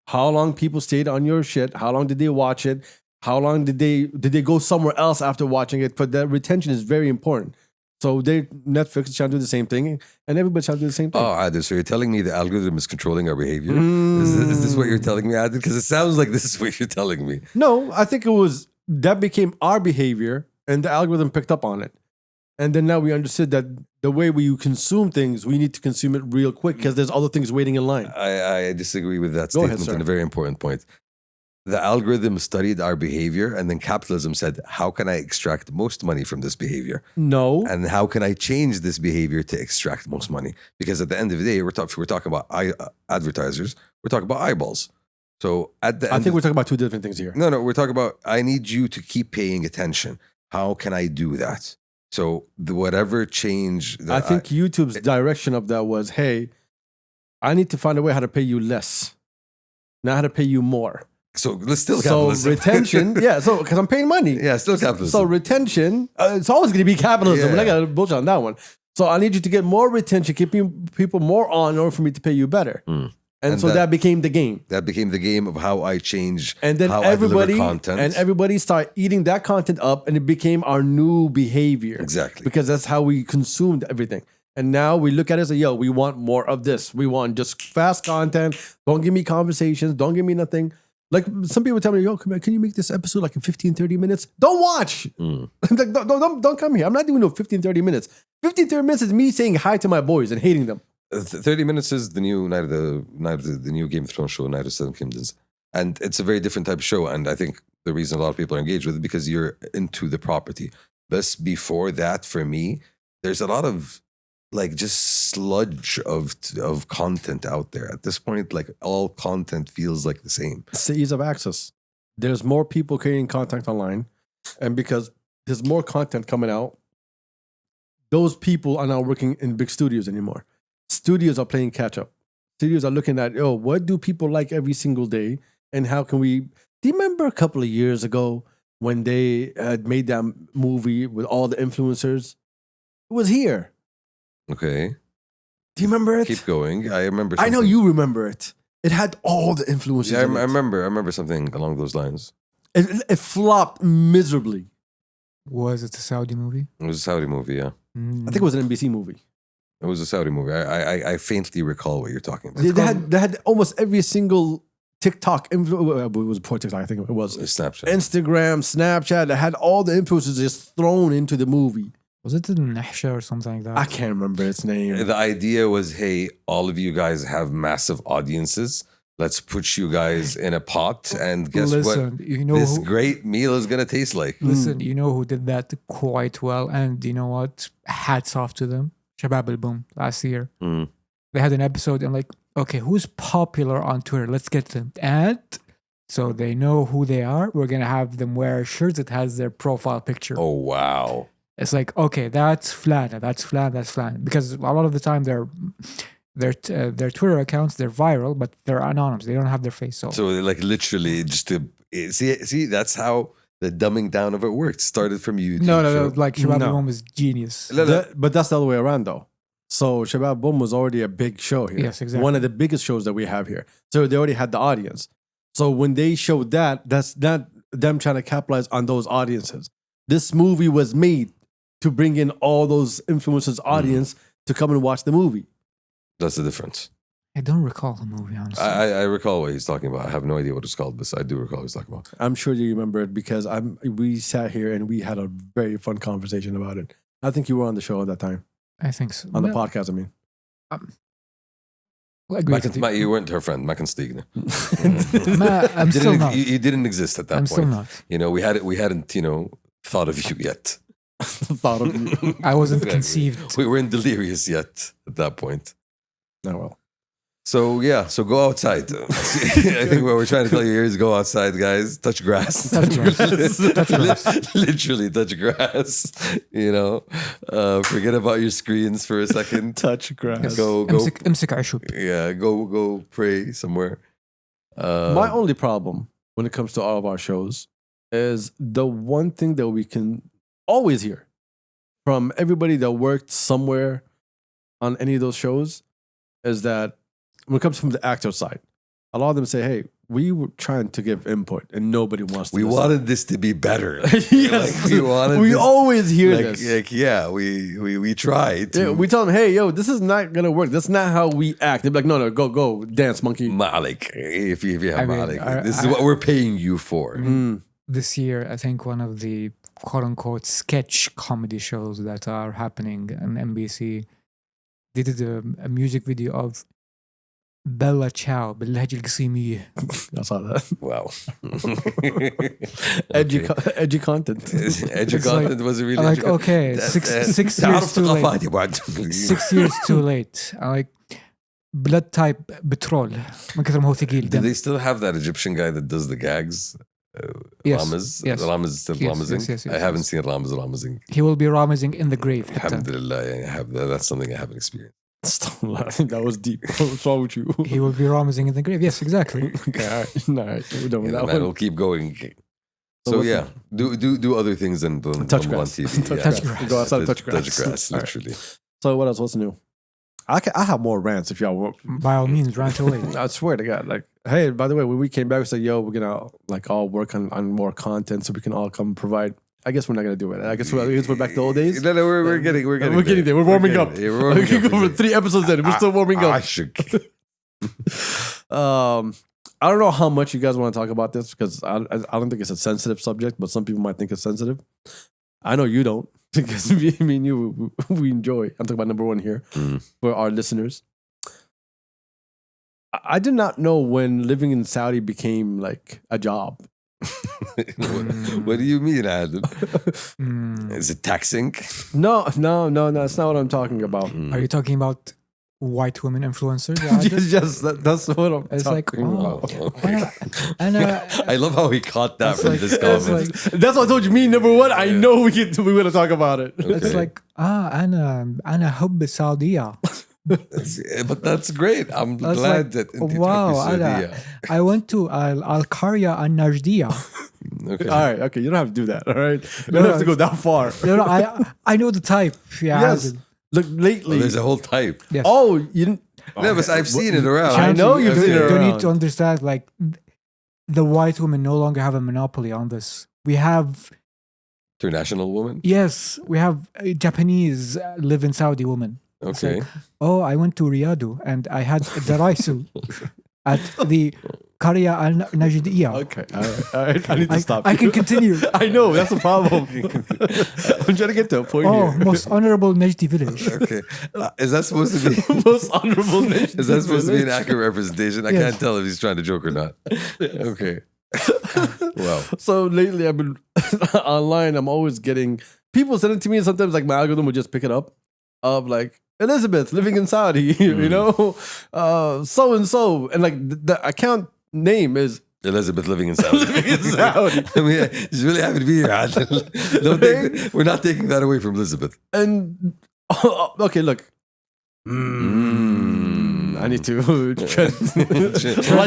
Speaker 1: How long people stayed on your shit? How long did they watch it? How long did they go somewhere else after watching it? But that retention is very important. So Netflix is trying to do the same thing, and everybody's trying to do the same thing.
Speaker 2: Oh, Adil, so you're telling me the algorithm is controlling our behavior? Is this what you're telling me, Adil? Because it sounds like this is what you're telling me.
Speaker 1: No, I think it was that became our behavior, and the algorithm picked up on it. And then now we understood that the way we consume things, we need to consume it real quick because there's other things waiting in line.
Speaker 2: I disagree with that statement and a very important point. The algorithm studied our behavior, and then capitalism said, how can I extract most money from this behavior?
Speaker 1: No.
Speaker 2: And how can I change this behavior to extract most money? Because at the end of the day, we're talking about advertisers. We're talking about eyeballs. So I
Speaker 1: think we're talking about two different things here.
Speaker 2: No, we're talking about, I need you to keep paying attention. How can I do that? So whatever change.
Speaker 1: I think YouTube's direction of that was, hey, I need to find a way how to pay you less, not how to pay you more.
Speaker 2: So let's still capitalism.
Speaker 1: So retention, because I'm paying money.
Speaker 2: Yeah, still capitalism.
Speaker 1: So retention, it's always going to be capitalism. We're not going to bullshit on that one. So I need you to get more retention, keeping people more on in order for me to pay you better. And so that became the game.
Speaker 2: That became the game of how I change,
Speaker 1: and then
Speaker 2: how
Speaker 1: everybody,
Speaker 2: I deliver content.
Speaker 1: And everybody started eating that content up, and it became our new behavior.
Speaker 2: Exactly.
Speaker 1: Because that's how we consumed everything. And now we look at it and say, we want more of this. We want just fast content. Don't give me conversations. Don't give me nothing. Like some people tell me, can you make this episode like in 15, 30 minutes? Don't watch. I'm like, don't come here. I'm not doing no 15, 30 minutes. 15, 30 minutes is me saying hi to my boys and hating them.
Speaker 2: 30 minutes is the new the new Game of Thrones show, Night of Seven Kingdoms. And it's a very different type of show. And I think the reason a lot of people are engaged with it because you're into the property. But before that, for me, there's a lot of like just sludge of content out there. At this point, like all content feels like the same.
Speaker 1: It's the ease of access. There's more people creating content online. And because there's more content coming out, those people are not working in big studios anymore. Studios are playing catch up. Studios are looking at, what do people like every single day? And how can we... Do you remember a couple of years ago when they had made that movie with all the influencers? It was here.
Speaker 2: Okay.
Speaker 1: Do you remember it?
Speaker 2: Keep going. I remember
Speaker 1: something. I know you remember it. It had all the influencers.
Speaker 2: Yeah, I remember something along those lines.
Speaker 1: It flopped miserably.
Speaker 3: Was it a Saudi movie?
Speaker 2: It was a Saudi movie, yeah.
Speaker 1: I think it was an NBC movie.
Speaker 2: It was a Saudi movie. I faintly recall what you're talking about.
Speaker 1: They had almost every single TikTok influencer. It was before TikTok, I think it was.
Speaker 2: Snapchat.
Speaker 1: Instagram, Snapchat. They had all the influencers just thrown into the movie.
Speaker 3: Was it in Nahsha or something like that?
Speaker 1: I can't remember its name.
Speaker 2: The idea was, hey, all of you guys have massive audiences. let's put you guys in a pot and guess
Speaker 3: Listen,
Speaker 2: what
Speaker 3: you know
Speaker 2: this
Speaker 3: who,
Speaker 2: great meal is going to taste like.
Speaker 3: listen, you know who did that quite well, and you know what? Hats off to them. Shabab Al Boom last year.
Speaker 2: Mm.
Speaker 3: They had an episode and like, okay, who's popular on Twitter? Let's get them. And so they know who they are. We're gonna have them wear shirts that has their profile picture.
Speaker 2: Oh, wow.
Speaker 3: It's like, okay, that's Flana, that's Flan, that's Flan. Because a lot of the time their Twitter accounts, they're viral, but they're anonymous. They don't have their face. So
Speaker 2: like literally just to see that's how the dumbing down of it worked. Started from YouTube.
Speaker 3: no, like Shabab
Speaker 1: No.
Speaker 3: Al Boom is genius.
Speaker 1: But that's the other way around, though. So Shabab Boom was already a big show here.
Speaker 3: Yes, exactly.
Speaker 1: One of the biggest shows that we have here. So they already had the audience. So when they showed that, that's not them trying to capitalize on those audiences. This movie was made to bring in all those influencers' audience to come and watch the movie.
Speaker 2: That's the difference.
Speaker 3: I don't recall the movie, honestly.
Speaker 2: I recall what he's talking about. I have no idea what it's called, but I do recall what he's talking about.
Speaker 1: I'm sure you remember it because we sat here and we had a very fun conversation about it. I think you were on the show at that time.
Speaker 3: I think so.
Speaker 1: On the podcast, I mean.
Speaker 3: I agree with you.
Speaker 2: You weren't her friend, Mac and Stig.
Speaker 3: I'm still not.
Speaker 2: You didn't exist at that
Speaker 3: I'm
Speaker 2: point.
Speaker 3: still not.
Speaker 2: You know, we hadn't, thought of you yet.
Speaker 1: Thought of you.
Speaker 3: I wasn't
Speaker 2: Exactly.
Speaker 3: conceived.
Speaker 2: We weren't delirious yet at that point.
Speaker 1: Oh, well.
Speaker 2: So yeah, so go outside. I think what we're trying to tell you here is go outside, guys. Touch grass.
Speaker 3: Touch grass. Touch grass.
Speaker 2: Literally touch grass. Forget about your screens for a second.
Speaker 1: Touch grass.
Speaker 2: Go.
Speaker 3: امسك عشب.
Speaker 2: Yeah, go pray somewhere.
Speaker 1: My only problem when it comes to all of our shows is the one thing that we can always hear from everybody that worked somewhere on any of those shows is that when it comes from the actor side, a lot of them say, hey, we were trying to give input and nobody wants to
Speaker 2: We
Speaker 1: listen."
Speaker 2: wanted this to be better.
Speaker 1: Yes. We always hear this.
Speaker 2: We tried to.
Speaker 1: Yeah, we tell them, hey, yo, this is not going to work. That's not how we act. They're like, no, go, dance, monkey.
Speaker 2: Malik, if you have
Speaker 3: I mean,
Speaker 2: Malik, this is what we're paying you for.
Speaker 3: This year, I think one of the quote-unquote sketch comedy shows that are happening on NBC, they did a music video of Bella Ciao باللهجة القصيمية.
Speaker 1: I saw that.
Speaker 2: Wow.
Speaker 1: Edgy content.
Speaker 2: Edgy content was really
Speaker 3: I'm like, okay, 6 years too late. 6 years too late. I'm like, blood type petrol. من كثر ما هو ثقيل
Speaker 2: Do
Speaker 3: دم.
Speaker 2: they still have that Egyptian guy that does the gags?
Speaker 3: Yes,
Speaker 2: Ramaz?
Speaker 3: yes.
Speaker 2: Ramaz is still
Speaker 3: Yes,
Speaker 2: Ramazing?
Speaker 3: yes,
Speaker 2: I haven't seen Ramazing.
Speaker 3: He will be ramazing in the grave. حتى.
Speaker 2: Alhamdulillah, I have that. That's something I haven't experienced.
Speaker 1: That was deep. What's wrong with you?
Speaker 3: He will be ramazing in the grave. Yes, exactly.
Speaker 1: Okay, all right. We're done with
Speaker 2: Yeah,
Speaker 1: that
Speaker 2: man,
Speaker 1: one.
Speaker 2: we'll keep going.
Speaker 1: So
Speaker 2: So
Speaker 1: what's
Speaker 2: yeah, do other things than
Speaker 1: Touch
Speaker 2: on
Speaker 1: grass.
Speaker 2: TV.
Speaker 1: Touch
Speaker 2: Yeah.
Speaker 1: grass. Go outside, touch grass.
Speaker 2: Touch grass,
Speaker 1: All right.
Speaker 2: literally.
Speaker 1: So what else? What's new? I have more rants if y'all want.
Speaker 3: By all means, rant away.
Speaker 1: I swear to God. Like, hey, by the way, when we came back, we said, yo, we're gonna like all work on more content so we can all come provide. I guess we're not gonna do it. I guess we're back to old days.
Speaker 2: No, we're getting
Speaker 1: there. We're warming up.
Speaker 2: Yeah, we're warming
Speaker 1: We can
Speaker 2: up.
Speaker 1: go for 3 episodes in. We're still warming up. I don't know how much you guys want to talk about this because I don't think it's a sensitive subject, but some people might think it's sensitive. I know you don't because me and you, we enjoy. I'm talking about number one here for our listeners. I did not know when living in Saudi became like a job.
Speaker 2: What do you mean, Adam? Is it taxing?
Speaker 1: No, that's not what I'm talking about.
Speaker 3: Are you talking about white women influencers?
Speaker 1: That's what I'm
Speaker 3: It's like,
Speaker 1: talking about.
Speaker 2: I love how he caught that from this
Speaker 3: it's
Speaker 2: comment.
Speaker 3: like,
Speaker 1: That's what I told you. Me, number one, I know we're going to talk about it.
Speaker 3: it's like, أنا حب السعودية.
Speaker 2: But that's great. I'm
Speaker 3: That's
Speaker 2: glad
Speaker 3: like,
Speaker 2: that
Speaker 3: wow, I went to Al-Qarya Al-Najdiya.
Speaker 2: Okay.
Speaker 1: All right, okay. You don't have to do that, all right? You don't have to go that far.
Speaker 3: No, I know the type. Yeah,
Speaker 1: Yes. Look, lately.
Speaker 2: There's a whole type.
Speaker 3: yes.
Speaker 1: Oh, you didn't.
Speaker 2: No, but I've seen it around.
Speaker 1: I know you've seen it
Speaker 3: You
Speaker 1: around.
Speaker 3: need to understand, like, the white women no longer have a monopoly on this. We have,
Speaker 2: International woman.
Speaker 3: yes, we have Japanese live in Saudi women.
Speaker 2: Okay.
Speaker 3: Oh, I went to Riyadh and I had daraisu at the Qaria al-Najdiyya.
Speaker 1: Okay, all right. I need to stop.
Speaker 3: I can continue.
Speaker 1: I know, that's the problem. I'm trying to get to a point
Speaker 3: Oh,
Speaker 1: here.
Speaker 3: most honorable Najdi village.
Speaker 2: Okay. Is that supposed to be
Speaker 1: Most honorable nation.
Speaker 2: Is that supposed to be an accurate representation? I can't tell if he's trying to joke or not. Okay. Wow.
Speaker 1: So lately I've been online, I'm always getting people send it to me, and sometimes like my algorithm will just pick it up of like Elizabeth living in Saudi, you know, so and so, and like the account name is
Speaker 2: Elizabeth living in Saudi.
Speaker 1: Saudi.
Speaker 2: I mean, she's really happy to be here. Adil. We're not taking that away from Elizabeth.
Speaker 1: And okay, look. I need to tread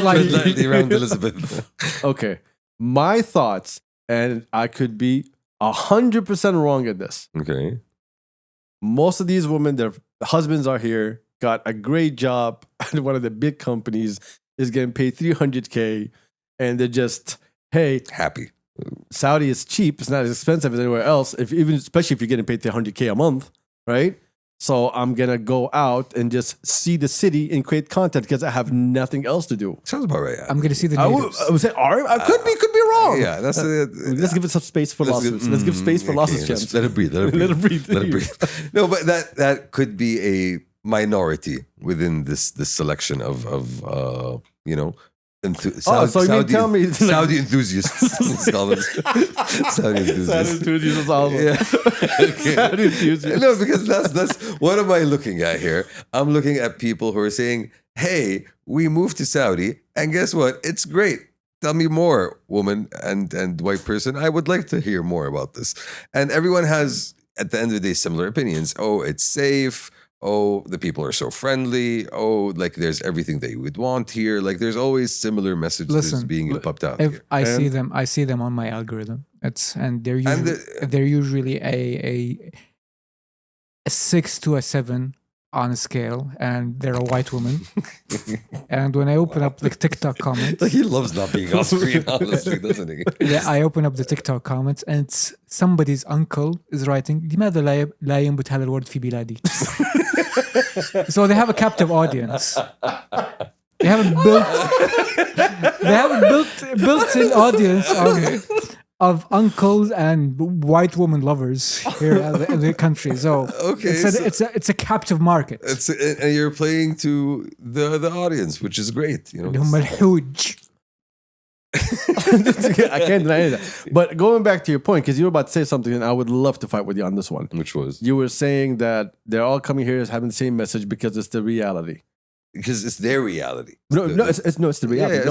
Speaker 2: lightly around Elizabeth.
Speaker 1: Okay, my thoughts, and I could be 100% wrong at this.
Speaker 2: Okay.
Speaker 1: Most of these women, their husbands are here, got a great job at one of the big companies, is getting paid $300K, and they're just, hey,
Speaker 2: happy.
Speaker 1: Saudi is cheap. It's not as expensive as anywhere else. Especially if you're getting paid $300K a month, right? So I'm gonna go out and just see the city and create content because I have nothing else to do.
Speaker 2: Sounds about right.
Speaker 3: I'm gonna see the natives.
Speaker 1: I would say, I could be wrong.
Speaker 2: Yeah, that's
Speaker 1: let's give it some space for lawsuits. Let's give space for lawsuits, James.
Speaker 2: Let it breathe. Let it breathe.
Speaker 1: Let it breathe.
Speaker 2: No, but that could be a minority within this selection of you know.
Speaker 1: So you mean tell me
Speaker 2: Saudi enthusiasts? Saudi enthusiasts.
Speaker 1: Saudi enthusiasts, awesome.
Speaker 2: Yeah. Okay.
Speaker 1: Saudi enthusiasts.
Speaker 2: No, because that's what am I looking at here? I'm looking at people who are saying, "Hey, we moved to Saudi, and guess what? It's great. Tell me more, woman and white person. I would like to hear more about this." And everyone has, at the end of the day, similar opinions. Oh, it's safe. Oh, the people are so friendly. Oh, like there's everything that you would want here. Like there's always similar messages being popped out.
Speaker 3: If I see them on my algorithm. They're usually a 6 to a 7 on a scale, and they're a white woman. And when I open up the TikTok comments,
Speaker 2: like he loves not being off screen, honestly, doesn't he?
Speaker 3: Yeah, I open up the TikTok comments, and it's somebody's uncle is writing, لماذا لا ينبت هذا الورد في بلادي? So they have a captive audience. They have a built-in audience of uncles and white woman lovers here in the country. So it's a captive market.
Speaker 2: And you're playing to the audience, which is great. You know,
Speaker 3: هم الحوج.
Speaker 1: I can't deny that. But going back to your point, because you were about to say something, and I would love to fight with you on this one.
Speaker 2: Which was?
Speaker 1: You were saying that they're all coming here as having the same message because it's the reality.
Speaker 2: Because it's their reality.
Speaker 1: It's the reality.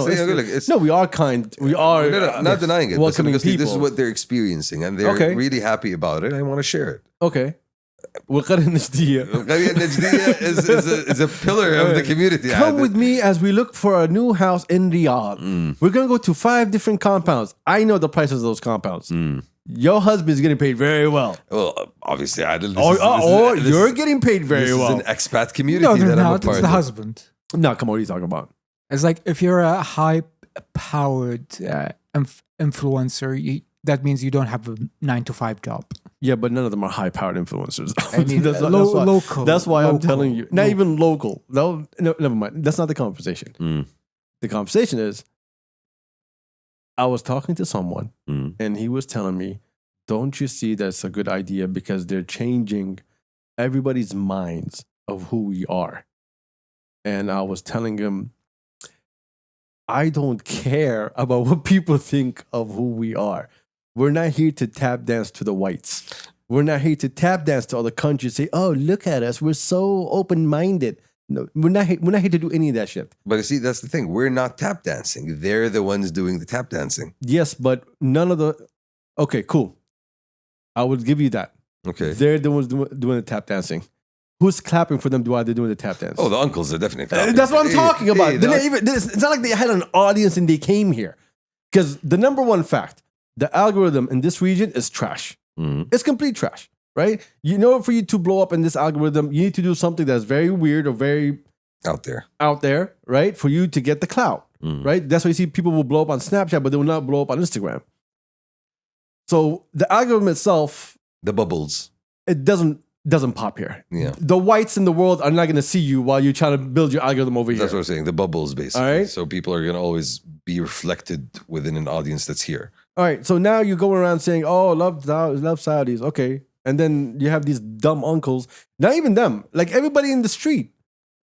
Speaker 2: Yeah,
Speaker 1: we are kind. We are
Speaker 2: not denying it.
Speaker 1: Welcoming people.
Speaker 2: This is what they're experiencing, and they're really happy about it. I want to share it.
Speaker 1: Okay. والقرية النجدية.
Speaker 2: القرية النجدية is a pillar of the community.
Speaker 1: Come with me as we look for a new house in Riyadh. We're going to go to 5 different compounds. I know the prices of those compounds. Your husband's getting paid very well.
Speaker 2: Well, obviously,
Speaker 1: you're getting paid very well.
Speaker 2: This is an expat community
Speaker 3: that
Speaker 2: I'm a
Speaker 3: not.
Speaker 2: part
Speaker 3: It's the
Speaker 2: of.
Speaker 3: husband.
Speaker 1: No, come on, what are you talking about?
Speaker 3: It's like if you're a high-powered influencer, that means you don't have a 9-to-5 job.
Speaker 1: Yeah, but none of them are high-powered influencers.
Speaker 3: I mean, local.
Speaker 1: That's why I'm telling you. Not even local. No, never mind. That's not the conversation. The conversation is, I was talking to someone, and he was telling me, don't you see that's a good idea because they're changing everybody's minds of who we are. And I was telling him, I don't care about what people think of who we are. We're not here to tap dance to the whites. We're not here to tap dance to other countries. Say, oh, look at us. We're so open-minded. No, we're not here to do any of that shit.
Speaker 2: But you see, that's the thing. We're not tap dancing. They're the ones doing the tap dancing.
Speaker 1: Yes, but none of the... Okay, cool. I would give you that.
Speaker 2: Okay.
Speaker 1: They're the ones doing the tap dancing. Who's clapping for them while they're doing the tap dance?
Speaker 2: Oh, the uncles are definitely clapping.
Speaker 1: That's what I'm talking about. It's not like they had an audience and they came here. Because the number one fact, the algorithm in this region is trash. It's complete trash, right? You know, for you to blow up in this algorithm, you need to do something that's very weird or very
Speaker 2: out
Speaker 1: there, right? For you to get the clout, right? That's why you see people will blow up on Snapchat, but they will not blow up on Instagram. So the algorithm itself,
Speaker 2: the bubbles,
Speaker 1: it doesn't doesn't pop here.
Speaker 2: Yeah.
Speaker 1: The whites in the world are not going to see you while you're trying to build your algorithm over here.
Speaker 2: That's what I'm saying. The bubbles, basically.
Speaker 1: All right.
Speaker 2: So people are going to always be reflected within an audience that's here.
Speaker 1: All right. So now you go around saying, "Oh, love Saudis." Okay. And then you have these dumb uncles. Not even them. Like everybody in the street.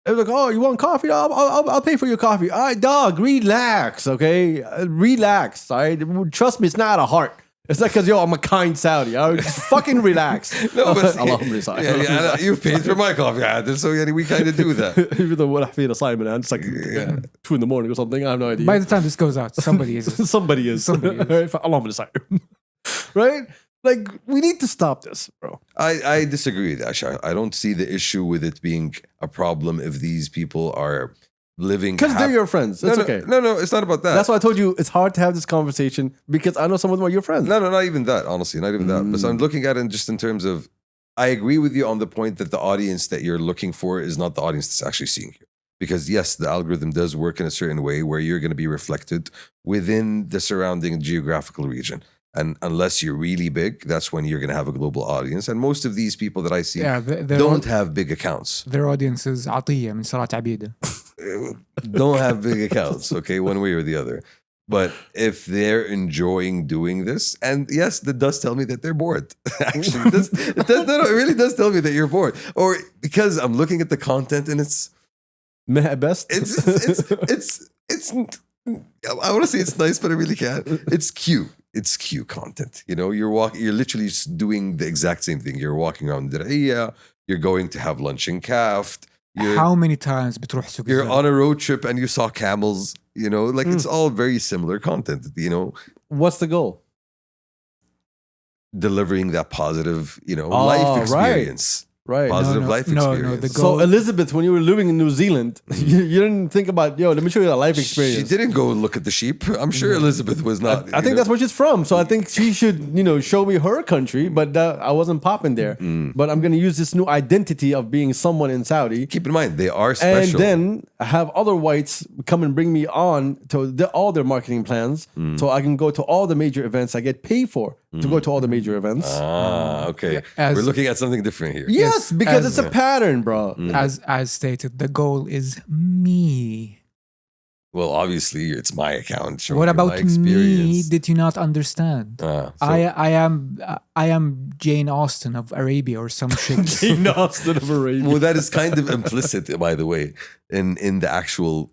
Speaker 1: They're like, "Oh, you want coffee? I'll pay for your coffee." All right, dog. Relax. Okay. Relax. All right. Trust me, it's not a heart. It's not because, I'm a kind Saudi. All right? Just fucking relax.
Speaker 2: No, but
Speaker 1: Alhamdulillah.
Speaker 2: you've paid for my coffee, Adil, so we kind of do that.
Speaker 1: Even though what I feel assignment, it's like 2 in the morning or something. I have no idea.
Speaker 3: By the time this goes out, somebody is.
Speaker 1: Somebody is. Right? Alhamdulillah. Right? Like, we need to stop this, bro.
Speaker 2: I disagree with Ash. I don't see the issue with it being a problem if these people are living.
Speaker 1: Because they're your friends. It's okay.
Speaker 2: No, it's not about that.
Speaker 1: That's why I told you it's hard to have this conversation because I know some of them are your friends.
Speaker 2: No, not even that, honestly. Not even that. But so I'm looking at it just in terms of, I agree with you on the point that the audience that you're looking for is not the audience that's actually seeing you. Because yes, the algorithm does work in a certain way where you're going to be reflected within the surrounding geographical region. And unless you're really big, that's when you're going to have a global audience. And most of these people that I see don't have big accounts.
Speaker 3: Their audience is عطية من صلاة عبيدة.
Speaker 2: Don't have big accounts, okay, one way or the other. But if they're enjoying doing this, and yes, that does tell me that they're bored. Actually, it really does tell me that you're bored. Or because I'm looking at the content and it's
Speaker 1: best.
Speaker 2: It's I want to say it's nice, but I really can't. It's cute. It's cute content. You're literally just doing the exact same thing. You're walking around Dir'iyah, you're going to have lunch in Kaft.
Speaker 3: How many times بتروح سوق
Speaker 2: You're
Speaker 3: الزلمة؟
Speaker 2: on a road trip and you saw camels, it's all very similar content,
Speaker 1: What's the goal?
Speaker 2: Delivering that positive, life experience.
Speaker 1: Right.
Speaker 2: Positive life experience.
Speaker 3: The goal.
Speaker 1: So Elizabeth, when you were living in New Zealand, you didn't think about, let me show you a life experience.
Speaker 2: She didn't go look at the sheep. I'm sure Elizabeth was not.
Speaker 1: I think that's where she's from. So I think she should, show me her country, but I wasn't popping there. But I'm going to use this new identity of being someone in Saudi.
Speaker 2: Keep in mind, they are special.
Speaker 1: And then have other whites come and bring me on to all their marketing plans. So I can go to all the major events I get paid for to go to all the major events.
Speaker 2: Okay. We're looking at something different here.
Speaker 1: Yes, because it's a pattern, bro.
Speaker 3: As stated, the goal is me.
Speaker 2: Well, obviously, it's my account.
Speaker 3: What about me? Did you not understand? I am Jane Austen of Arabia or some shit.
Speaker 1: Jane Austen of Arabia.
Speaker 2: Well, that is kind of implicit, by the way, in the actual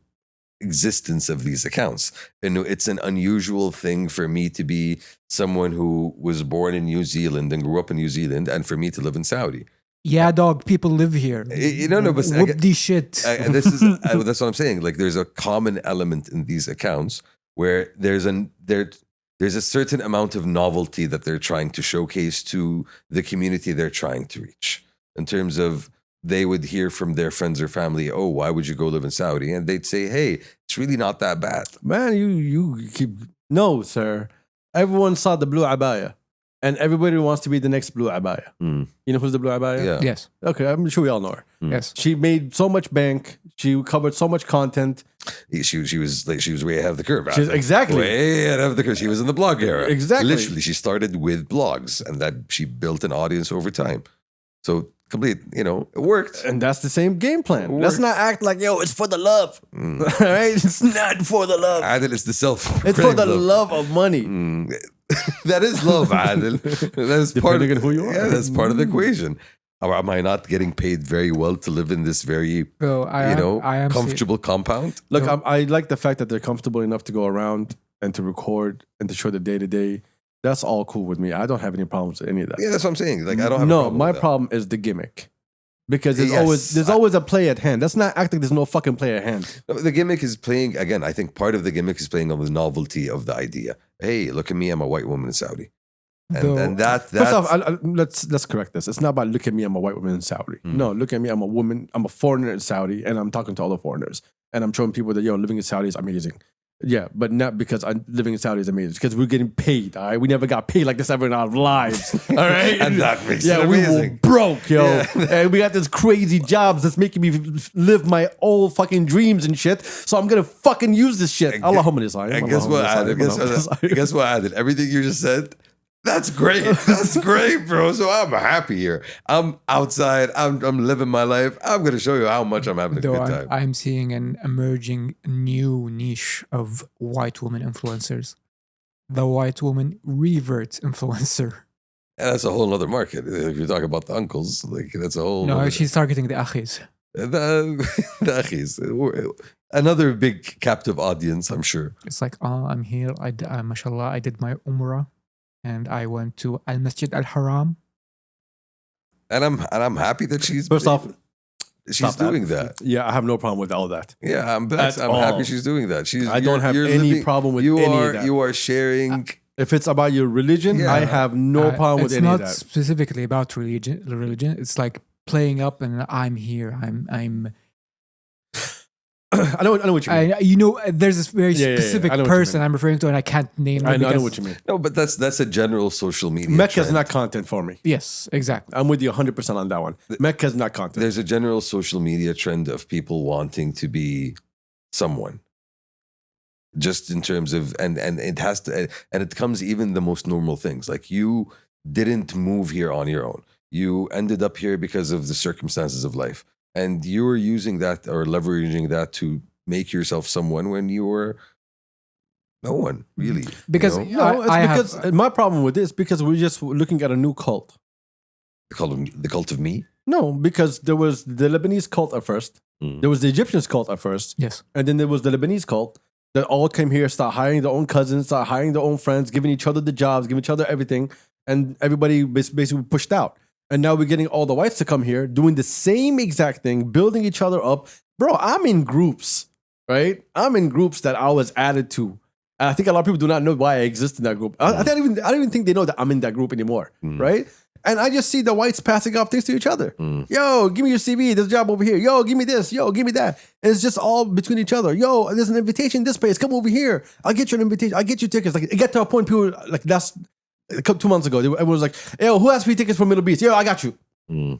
Speaker 2: existence of these accounts. And it's an unusual thing for me to be someone who was born in New Zealand and grew up in New Zealand, and for me to live in Saudi.
Speaker 3: Yeah, dog. People live here.
Speaker 2: But
Speaker 3: whoop the shit.
Speaker 2: And this is that's what I'm saying. Like, there's a common element in these accounts where there's a certain amount of novelty that they're trying to showcase to the community they're trying to reach. In terms of, they would hear from their friends or family, "Oh, why would you go live in Saudi?" And they'd say, "Hey, it's really not that bad."
Speaker 1: Man, you keep no, sir. Everyone saw the blue abaya. And everybody wants to be the next blue abaya. You know who's the blue abaya?
Speaker 2: Yeah.
Speaker 3: Yes.
Speaker 1: Okay, I'm sure we all know her.
Speaker 3: Yes.
Speaker 1: She made so much bank. She covered so much content.
Speaker 2: She was way ahead of the curve.
Speaker 1: Exactly.
Speaker 2: Way ahead of the curve. She was in the blog era.
Speaker 1: Exactly.
Speaker 2: Literally, she started with blogs, and that she built an audience over time. So complete, it worked.
Speaker 1: And that's the same game plan. Let's not act like, it's for the love. All right? It's not for the love.
Speaker 2: Adil, it's the self.
Speaker 1: It's for the love of money.
Speaker 2: That is love, Adil. That is part of
Speaker 1: who you are.
Speaker 2: Yeah, that's part of the equation. Or am I not getting paid very well to live in this very,
Speaker 3: I am
Speaker 2: comfortable compound?
Speaker 1: Look, I like the fact that they're comfortable enough to go around and to record and to show the day-to-day. That's all cool with me. I don't have any problems with any of that.
Speaker 2: Yeah, that's what I'm saying. Like, I don't have a problem
Speaker 1: my
Speaker 2: with that.
Speaker 1: problem is the gimmick. Because there's always a play at hand. Let's not act like there's no fucking play at hand.
Speaker 2: The gimmick is playing, again, I think part of the gimmick is playing on the novelty of the idea. Hey, look at me, I'm a white woman in Saudi. And that's...
Speaker 1: First off, let's correct this. It's not about look at me, I'm a white woman in Saudi. No, look at me, I'm a woman, I'm a foreigner in Saudi, and I'm talking to other foreigners. And I'm showing people that, living in Saudi is amazing. Yeah, but not because I'm living in Saudi is amazing. It's because we're getting paid, all right? We never got paid like this ever in our lives, all right?
Speaker 2: And that makes it
Speaker 1: we
Speaker 2: amazing.
Speaker 1: were broke, yo. Yeah. And we got this crazy jobs that's making me live my old fucking dreams and shit. So I'm going to fucking use this shit. Allahumma
Speaker 2: And guess what, Adil? Guess what, Adil? Everything you just said, That's great. That's great, bro. So I'm happy here. I'm outside. I'm living my life. I'm going to show you how much I'm having a good time.
Speaker 3: I'm seeing an emerging new niche of white woman influencers. The white woman revert influencer.
Speaker 2: And that's a whole other market. If you're talking about the uncles, like that's a whole.
Speaker 3: No, she's targeting the akhis.
Speaker 2: The akhis. Another big captive audience, I'm sure.
Speaker 3: It's like, I'm here. Mashallah, I did my umrah. And I went to Al Masjid Al Haram.
Speaker 2: And I'm happy that she's doing that.
Speaker 1: Yeah, I have no problem with all that.
Speaker 2: Yeah, I'm happy she's doing that.
Speaker 1: I don't have any problem with any of that.
Speaker 2: You are sharing.
Speaker 1: If it's about your religion, I have no problem with any of that.
Speaker 3: It's not specifically about religion. It's like playing up and I'm here. I'm
Speaker 1: I know what you mean.
Speaker 3: There's this very specific person I'm referring to, and I can't name them.
Speaker 1: I know what you mean.
Speaker 2: No, but that's a general social media.
Speaker 1: Mecca is
Speaker 2: trend.
Speaker 1: not content for me.
Speaker 3: Yes, exactly.
Speaker 1: I'm with you 100% on that one. Mecca is not content.
Speaker 2: There's a general social media trend of people wanting to be someone. Just in terms of, and it has to, and it comes even the most normal things. Like you didn't move here on your own. You ended up here because of the circumstances of life. And you were using that or leveraging that to make yourself someone when you were no one, really.
Speaker 3: Because
Speaker 1: my problem with this, because we're just looking at a new cult.
Speaker 2: The cult of me?
Speaker 1: No, because there was the Lebanese cult at first. There was the Egyptian cult at first.
Speaker 3: Yes.
Speaker 1: And then there was the Lebanese cult that all came here, start hiring their own cousins, start hiring their own friends, giving each other the jobs, giving each other everything. And everybody basically pushed out. And now we're getting all the whites to come here, doing the same exact thing, building each other up. Bro, I'm in groups, right? I'm in groups that I was added to. And I think a lot of people do not know why I exist in that group. I don't even think they know that I'm in that group anymore, right? And I just see the whites passing off things to each other. Yo, give me your CV. There's a job over here. Yo, give me this. Yo, give me that. And it's just all between each other. Yo, there's an invitation this place. Come over here. I'll get you an invitation. I'll get you tickets. Like it got to a point people like that's 2 months ago. Everyone was like, yo, who has free tickets for Middle East? Yo, I got you.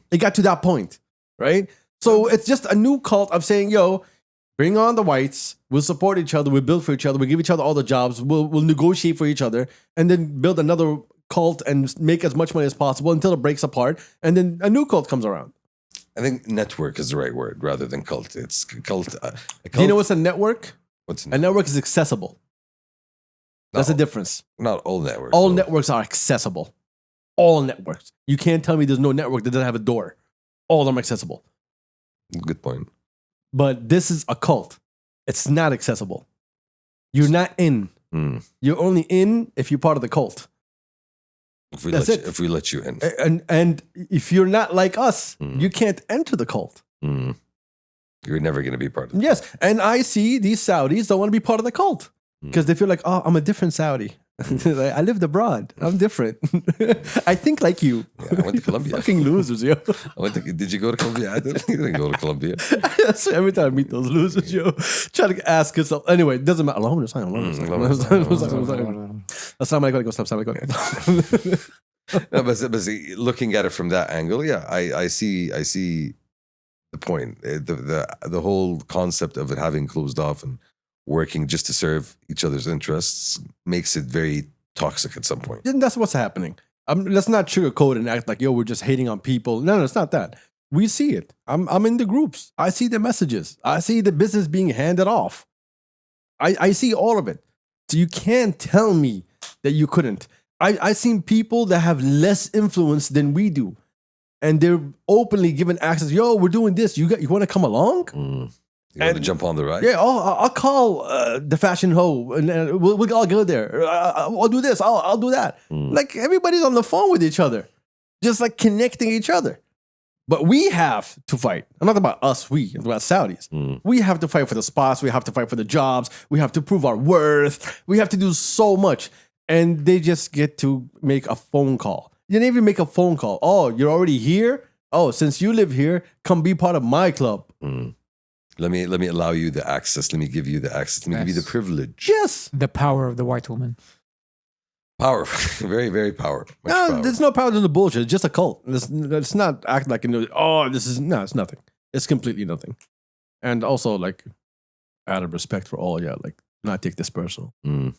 Speaker 1: It got to that point, right? So it's just a new cult of saying, yo, bring on the whites. We'll support each other. We'll build for each other. We'll give each other all the jobs. We'll negotiate for each other and then build another cult and make as much money as possible until it breaks apart. And then a new cult comes around.
Speaker 2: I think network is the right word rather than cult. It's cult.
Speaker 1: Do you know what's a network?
Speaker 2: What's
Speaker 1: a network is accessible. That's the difference.
Speaker 2: Not all networks.
Speaker 1: All networks are accessible. All networks. You can't tell me there's no network that doesn't have a door. All of them are accessible.
Speaker 2: Good point.
Speaker 1: But this is a cult. It's not accessible. You're not in. You're only in if you're part of the cult.
Speaker 2: If we let you in.
Speaker 1: And if you're not like us, you can't enter the cult.
Speaker 2: You're never going to be part of it.
Speaker 1: Yes. And I see these Saudis don't want to be part of the cult. Because they feel like, oh, I'm a different Saudi. I lived abroad. I'm different. I think like you.
Speaker 2: Yeah, I went to Colombia.
Speaker 1: Fucking losers, yo.
Speaker 2: Did you go to Colombia? I didn't go to Colombia.
Speaker 1: So every time I meet those losers, yo, try to ask yourself. Anyway, it doesn't matter.
Speaker 2: No, but see, looking at it from that angle, yeah, I see the point. The whole concept of it having closed off and working just to serve each other's interests makes it very toxic at some point.
Speaker 1: And that's what's happening. Let's not sugarcoat and act like, yo, we're just hating on people. No, it's not that. We see it. I'm in the groups. I see the messages. I see the business being handed off. I see all of it. So you can't tell me that you couldn't. I've seen people that have less influence than we do. And they're openly given access. Yo, we're doing this. You want to come along?
Speaker 2: You want to jump on the ride?
Speaker 1: Yeah, I'll call the fashion hoe and we'll all go there. I'll do this. I'll do that. Like everybody's on the phone with each other, just like connecting each other. But we have to fight. I'm not about us, I'm about Saudis. We have to fight for the spots. We have to fight for the jobs. We have to prove our worth. We have to do so much. And they just get to make a phone call. You didn't even make a phone call. Oh, you're already here? Oh, since you live here, come be part of my club.
Speaker 2: Let me allow you the access. Let me give you the access. Let me give you the privilege.
Speaker 1: Yes.
Speaker 3: The power of the white woman.
Speaker 2: Power. Very, very powerful.
Speaker 1: No, there's no power to the bullshit. It's just a cult. Let's not act like, it's nothing. It's completely nothing. And also, like, out of respect for all, like, not take this personal.
Speaker 2: Really,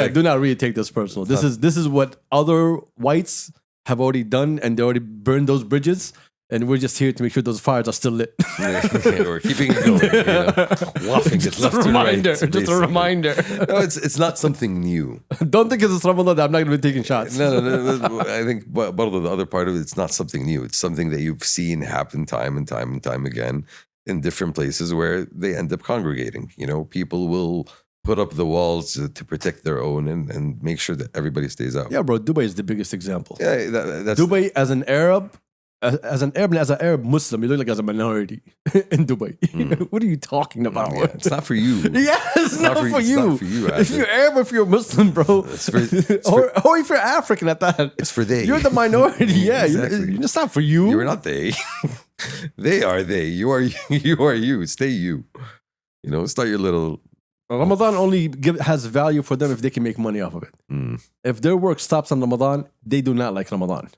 Speaker 1: do not really take this personal. This is what other whites have already done, and they already burned those bridges. And we're just here to make sure those fires are still lit.
Speaker 2: We're keeping it going, wafting it left to right.
Speaker 1: Just a reminder.
Speaker 2: No, it's not something new.
Speaker 1: Don't think it's Ramadan that I'm not going to be taking shots.
Speaker 2: No. I think part of the other part of it's not something new. It's something that you've seen happen time and time again in different places where they end up congregating. People will put up the walls to protect their own and make sure that everybody stays out.
Speaker 1: Yeah, bro. Dubai is the biggest example.
Speaker 2: Yeah, that's
Speaker 1: Dubai as an Arab. As an Arab Muslim, you look like as a minority in Dubai. What are you talking about?
Speaker 2: Yeah, it's not for you.
Speaker 1: Yeah, it's not for you.
Speaker 2: It's not for you.
Speaker 1: If you're Arab, if you're Muslim, bro, or if you're African at that,
Speaker 2: it's for they.
Speaker 1: You're the minority. Yeah,
Speaker 2: exactly.
Speaker 1: It's not for you.
Speaker 2: You're not they. They are they. You are you. You are you. Stay you. Start your little.
Speaker 1: Ramadan only has value for them if they can make money off of it. If their work stops on Ramadan, they do not like Ramadan.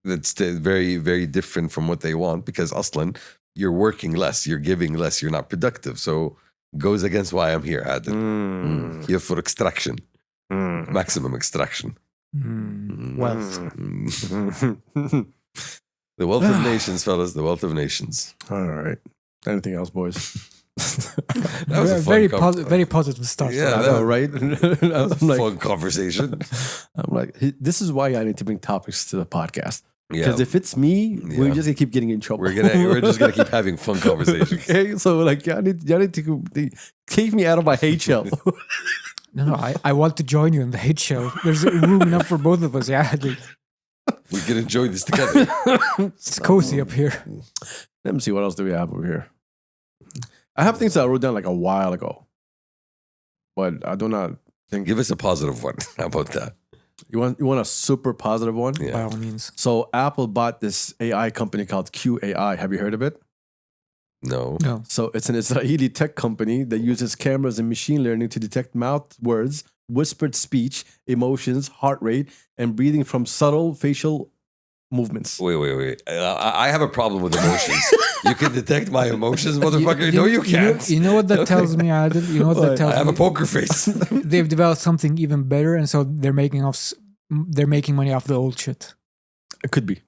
Speaker 2: That's very, very different from what they want because Aslan, you're working less, you're giving less, you're not productive. So goes against why I'm here, Adil. Here for extraction, maximum extraction.
Speaker 3: Wealth.
Speaker 2: The wealth of nations, fellas, the wealth of nations.
Speaker 1: All right. Anything else, boys?
Speaker 2: That was a
Speaker 3: very positive start.
Speaker 2: Yeah,
Speaker 1: I know, right?
Speaker 2: I'm like, fun conversation.
Speaker 1: I'm like, this is why I need to bring topics to the podcast.
Speaker 2: Yeah,
Speaker 1: because if it's me, we're just gonna keep getting in trouble.
Speaker 2: We're just gonna keep having fun conversations.
Speaker 1: Okay, so like, y'all need to take me out of my hate shell.
Speaker 3: No, I want to join you in the hate shell. There's room enough for both of us. Yeah,
Speaker 2: we can enjoy this together.
Speaker 3: It's cozy up here.
Speaker 1: Let me see what else do we have over here. I have things that I wrote down like a while ago, but I do not think.
Speaker 2: Give us a positive one. How about that?
Speaker 1: You want a super positive one?
Speaker 2: Yeah.
Speaker 3: By all means.
Speaker 1: So Apple bought this AI company called QAI. Have you heard of it?
Speaker 2: No.
Speaker 1: So it's an Israeli tech company that uses cameras and machine learning to detect mouth words, whispered speech, emotions, heart rate, and breathing from subtle facial movements.
Speaker 2: Wait. I have a problem with emotions. You can detect my emotions, motherfucker? No, you can't.
Speaker 3: You know what that tells me, Adil? You know what that tells me?
Speaker 2: I have a poker face.
Speaker 3: They've developed something even better, and so they're making money off the old shit.
Speaker 1: It could be.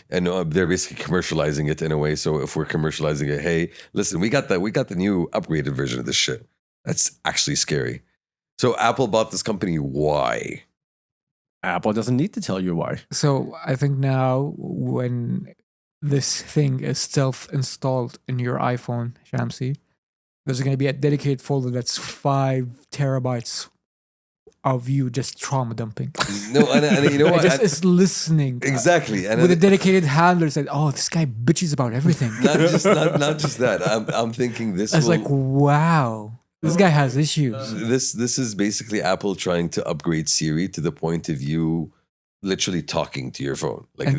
Speaker 2: And they're basically commercializing it in a way. So if we're commercializing it, hey, listen, we got the new upgraded version of this shit. That's actually scary. So Apple bought this company. Why?
Speaker 1: Apple doesn't need to tell you why.
Speaker 3: So I think now when this thing is self-installed in your iPhone, Shamsi, there's going to be a dedicated folder that's 5 terabytes of you just trauma dumping.
Speaker 2: No, and you know what?
Speaker 3: It's listening.
Speaker 2: Exactly. And
Speaker 3: with a dedicated handler said, oh, this guy bitches about everything.
Speaker 2: Not just that. I'm thinking this.
Speaker 3: It's like, wow. This guy has issues.
Speaker 2: This is basically Apple trying to upgrade Siri to the point of you literally talking to your phone, like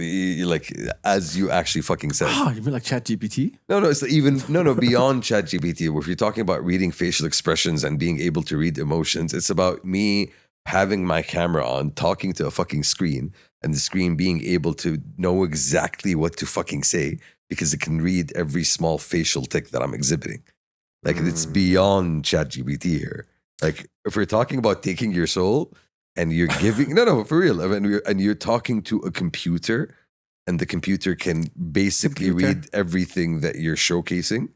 Speaker 2: as you actually fucking said.
Speaker 1: Oh, you mean like ChatGPT?
Speaker 2: No, it's even beyond ChatGPT. Where if you're talking about reading facial expressions and being able to read emotions, it's about me having my camera on, talking to a fucking screen, and the screen being able to know exactly what to fucking say because it can read every small facial tick that I'm exhibiting. Like it's beyond ChatGPT here. Like if we're talking about taking your soul and you're giving no for real, and you're talking to a computer, and the computer can basically read everything that you're showcasing,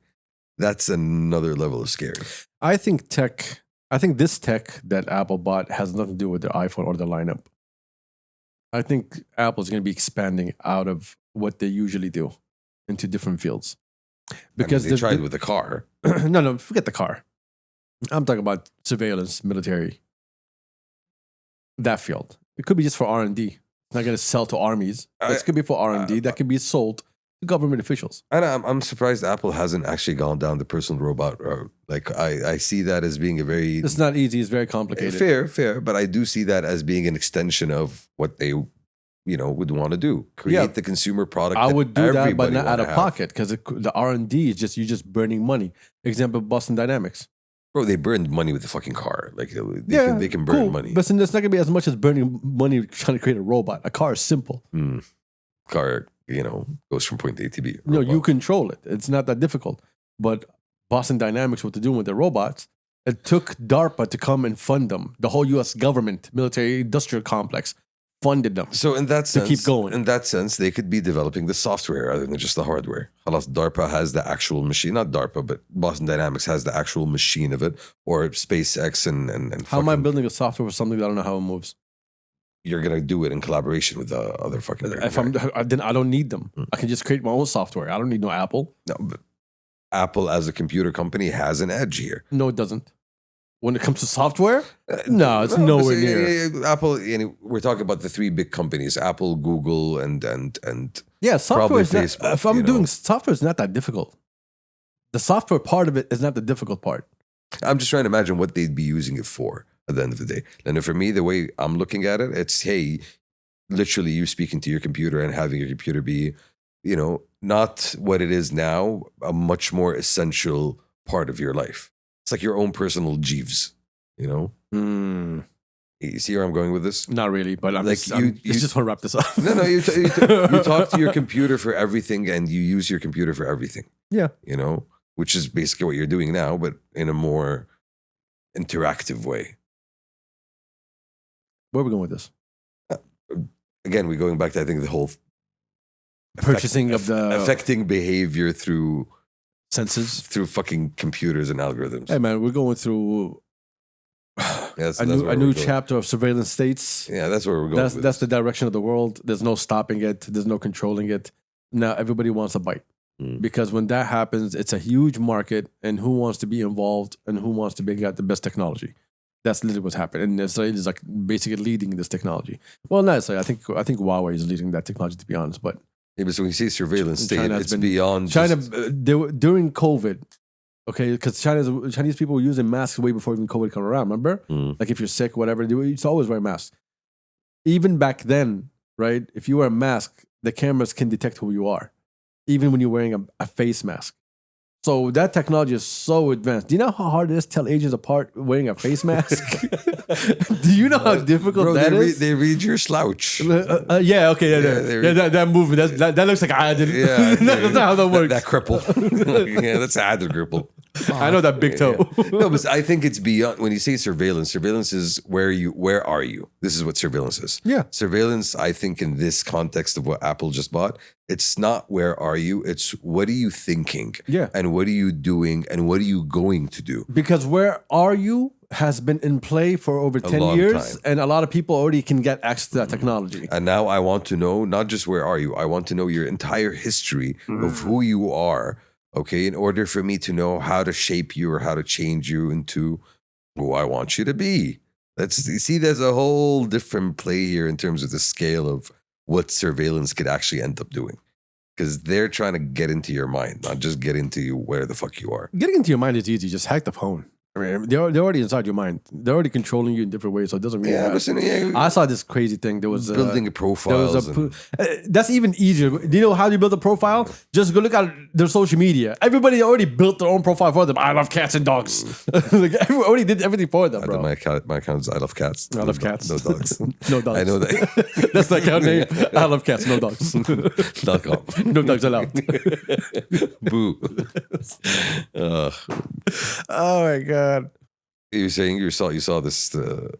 Speaker 2: that's another level of scary.
Speaker 1: I think this tech that Apple bought has nothing to do with their iPhone or their lineup. I think Apple's going to be expanding out of what they usually do into different fields. Because
Speaker 2: they tried with the car.
Speaker 1: No, forget the car. I'm talking about surveillance, military, that field. It could be just for R&D. It's not going to sell to armies. It could be for R&D. That could be sold to government officials.
Speaker 2: And I'm surprised Apple hasn't actually gone down the personal robot route. Like I see that as being a very...
Speaker 1: It's not easy. It's very complicated.
Speaker 2: Fair. But I do see that as being an extension of what they would want to do. Create the consumer product.
Speaker 1: I would do that, but not out of pocket, because the R&D is you're just burning money. Example, Boston Dynamics.
Speaker 2: Bro, they burned money with the fucking car. Like they can burn money.
Speaker 1: But it's not going to be as much as burning money trying to create a robot. A car is simple.
Speaker 2: Car, goes from point A to B.
Speaker 1: No, you control it. It's not that difficult. But Boston Dynamics, what they're doing with their robots, it took DARPA to come and fund them. The whole U.S. government, military industrial complex, funded them.
Speaker 2: So in that sense,
Speaker 1: keep going.
Speaker 2: In that sense, they could be developing the software rather than just the hardware. Halas, DARPA has the actual machine, not DARPA, but Boston Dynamics has the actual machine of it, or SpaceX and
Speaker 1: how am I building a software for something that I don't know how it moves?
Speaker 2: You're gonna do it in collaboration with the other fucking.
Speaker 1: Then I don't need them. I can just create my own software. I don't need no Apple.
Speaker 2: No, but Apple as a computer company has an edge here.
Speaker 1: No, it doesn't. When it comes to software, no, it's nowhere near.
Speaker 2: Apple. We're talking about the three big companies: Apple, Google, and
Speaker 1: yeah, software. Is not,
Speaker 2: Facebook,
Speaker 1: if I'm doing software, it's not that difficult. The software part of it is not the difficult part.
Speaker 2: I'm just trying to imagine what they'd be using it for at the end of the day. And for me, the way I'm looking at it, it's hey, literally you speaking to your computer and having your computer be, not what it is now, a much more essential part of your life. It's like your own personal Jeeves, You see where I'm going with this?
Speaker 1: Not really, but I'm
Speaker 2: like
Speaker 1: just, you just want to wrap this up.
Speaker 2: No, you talk to your computer for everything and you use your computer for everything.
Speaker 1: Yeah.
Speaker 2: Which is basically what you're doing now, but in a more interactive way.
Speaker 1: Where are we going with this?
Speaker 2: Again, we're going back to, I think, the whole
Speaker 1: purchasing of the
Speaker 2: affecting behavior through
Speaker 1: senses,
Speaker 2: through fucking computers and algorithms.
Speaker 1: Hey man, we're going through a new chapter of surveillance states.
Speaker 2: Yeah, that's where we're going.
Speaker 1: That's the direction of the world. There's no stopping it. There's no controlling it. Now everybody wants a bite. Because when that happens, it's a huge market, and who wants to be involved and who wants to get the best technology? That's literally what's happening. And Israel is like basically leading this technology. Well, not necessarily. I think Huawei is leading that technology, to be honest. But
Speaker 2: yeah, but so when you say surveillance state, it's beyond
Speaker 1: China. During COVID, okay, because Chinese people were using masks way before even COVID came around. Remember, like if you're sick, whatever, it's always wear masks. Even back then, right? If you wear a mask, the cameras can detect who you are, even when you're wearing a face mask. So that technology is so advanced. Do you know how hard it is to tell Asians apart wearing a face mask? Do you know how difficult that is?
Speaker 2: They read your slouch.
Speaker 1: Yeah, okay. That movement, that looks like I did.
Speaker 2: Yeah,
Speaker 1: that's not how that works.
Speaker 2: That cripple. Yeah, that's a Adder cripple.
Speaker 1: I know that big toe.
Speaker 2: Yeah. No, but I think it's beyond. When you say surveillance is where are you? This is what surveillance is.
Speaker 1: Yeah.
Speaker 2: Surveillance, I think in this context of what Apple just bought, it's not where are you, it's what are you thinking?
Speaker 1: Yeah.
Speaker 2: And what are you doing and what are you going to do?
Speaker 1: Because where are you has been in play for over 10 years and a lot of people already can get access to that technology.
Speaker 2: And now I want to know not just where are you, I want to know your entire history of who you are. Okay, in order for me to know how to shape you or how to change you into who I want you to be. You see, there's a whole different play here in terms of the scale of what surveillance could actually end up doing. Because they're trying to get into your mind, not just get into you where the fuck you are.
Speaker 1: Getting into your mind is easy. Just hack the phone. I mean, they're already inside your mind. They're already controlling you in different ways, so it doesn't really matter. I saw this crazy thing. There was
Speaker 2: building a profile.
Speaker 1: That's even easier. Do you know how you build a profile? Just go look at their social media. Everybody already built their own profile for them. I love cats and dogs. Like everyone already did everything for them, bro.
Speaker 2: My account is I love cats.
Speaker 1: I love cats.
Speaker 2: No dogs.
Speaker 1: No dogs.
Speaker 2: I know that.
Speaker 1: That's the account name. I love cats. No dogs.
Speaker 2: .com.
Speaker 1: No dogs allowed.
Speaker 2: Boo.
Speaker 1: Oh my god.
Speaker 2: You were saying you saw this thing.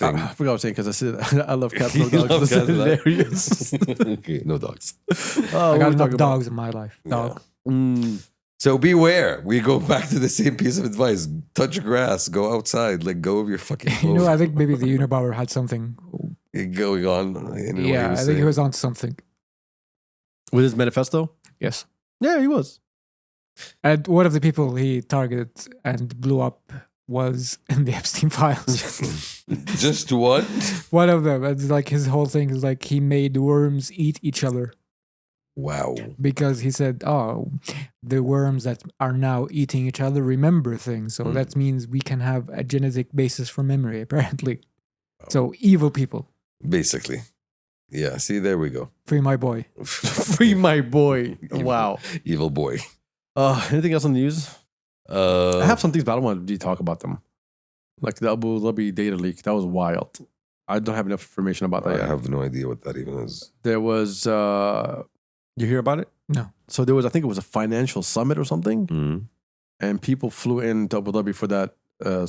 Speaker 1: I forgot what I was saying because I said I love cats, no dogs. That's hilarious.
Speaker 2: Okay, no dogs.
Speaker 3: I got enough dogs in my life. Dog.
Speaker 2: Yeah. So beware. We go back to the same piece of advice. Touch grass. Go outside. Let go of your fucking phone.
Speaker 3: I think maybe the Unibauer had something
Speaker 2: going on.
Speaker 3: I think he was on something.
Speaker 1: With his manifesto?
Speaker 3: Yes.
Speaker 1: Yeah, he was.
Speaker 3: And one of the people he targeted and blew up was in the Epstein files.
Speaker 2: Just one?
Speaker 3: One of them. It's like his whole thing is like he made worms eat each other.
Speaker 2: Wow.
Speaker 3: Because he said, the worms that are now eating each other remember things. So that means we can have a genetic basis for memory, apparently. Wow. So evil people.
Speaker 2: Basically. Yeah, see, there we go.
Speaker 3: Free my boy.
Speaker 1: Free my boy. Wow.
Speaker 2: Evil boy.
Speaker 1: Anything else on the news? I have some things, but I don't want to talk about them. Like the Abu Dhabi data leak. That was wild. I don't have enough information about that.
Speaker 2: I have no idea what that even is.
Speaker 1: There was... you hear about it?
Speaker 3: No.
Speaker 1: So there was, I think it was a financial summit or something,
Speaker 2: Mm.
Speaker 1: and people flew in to Abu Dhabi for that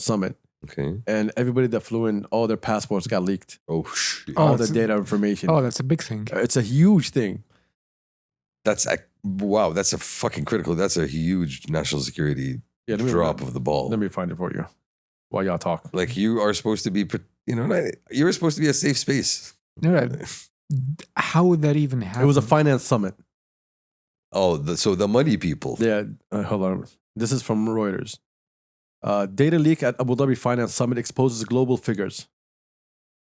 Speaker 1: summit.
Speaker 2: Okay.
Speaker 1: And everybody that flew in, all their passports got leaked.
Speaker 2: Oh shit.
Speaker 1: All the
Speaker 3: that's-
Speaker 1: data information.
Speaker 3: Oh, that's a big thing.
Speaker 1: It's a huge thing.
Speaker 2: Wow. That's a fucking critical. That's a huge national security
Speaker 1: Yeah,
Speaker 2: drop of the ball.
Speaker 1: Let me find it for you while y'all talk.
Speaker 2: Like you are supposed to be, you're supposed to be a safe space.
Speaker 3: Right. How would that even happen?
Speaker 1: It was a finance summit.
Speaker 2: Oh, so the money people.
Speaker 1: Yeah, hold on. This is from Reuters. Data leak at Abu Dhabi Finance Summit exposes global figures.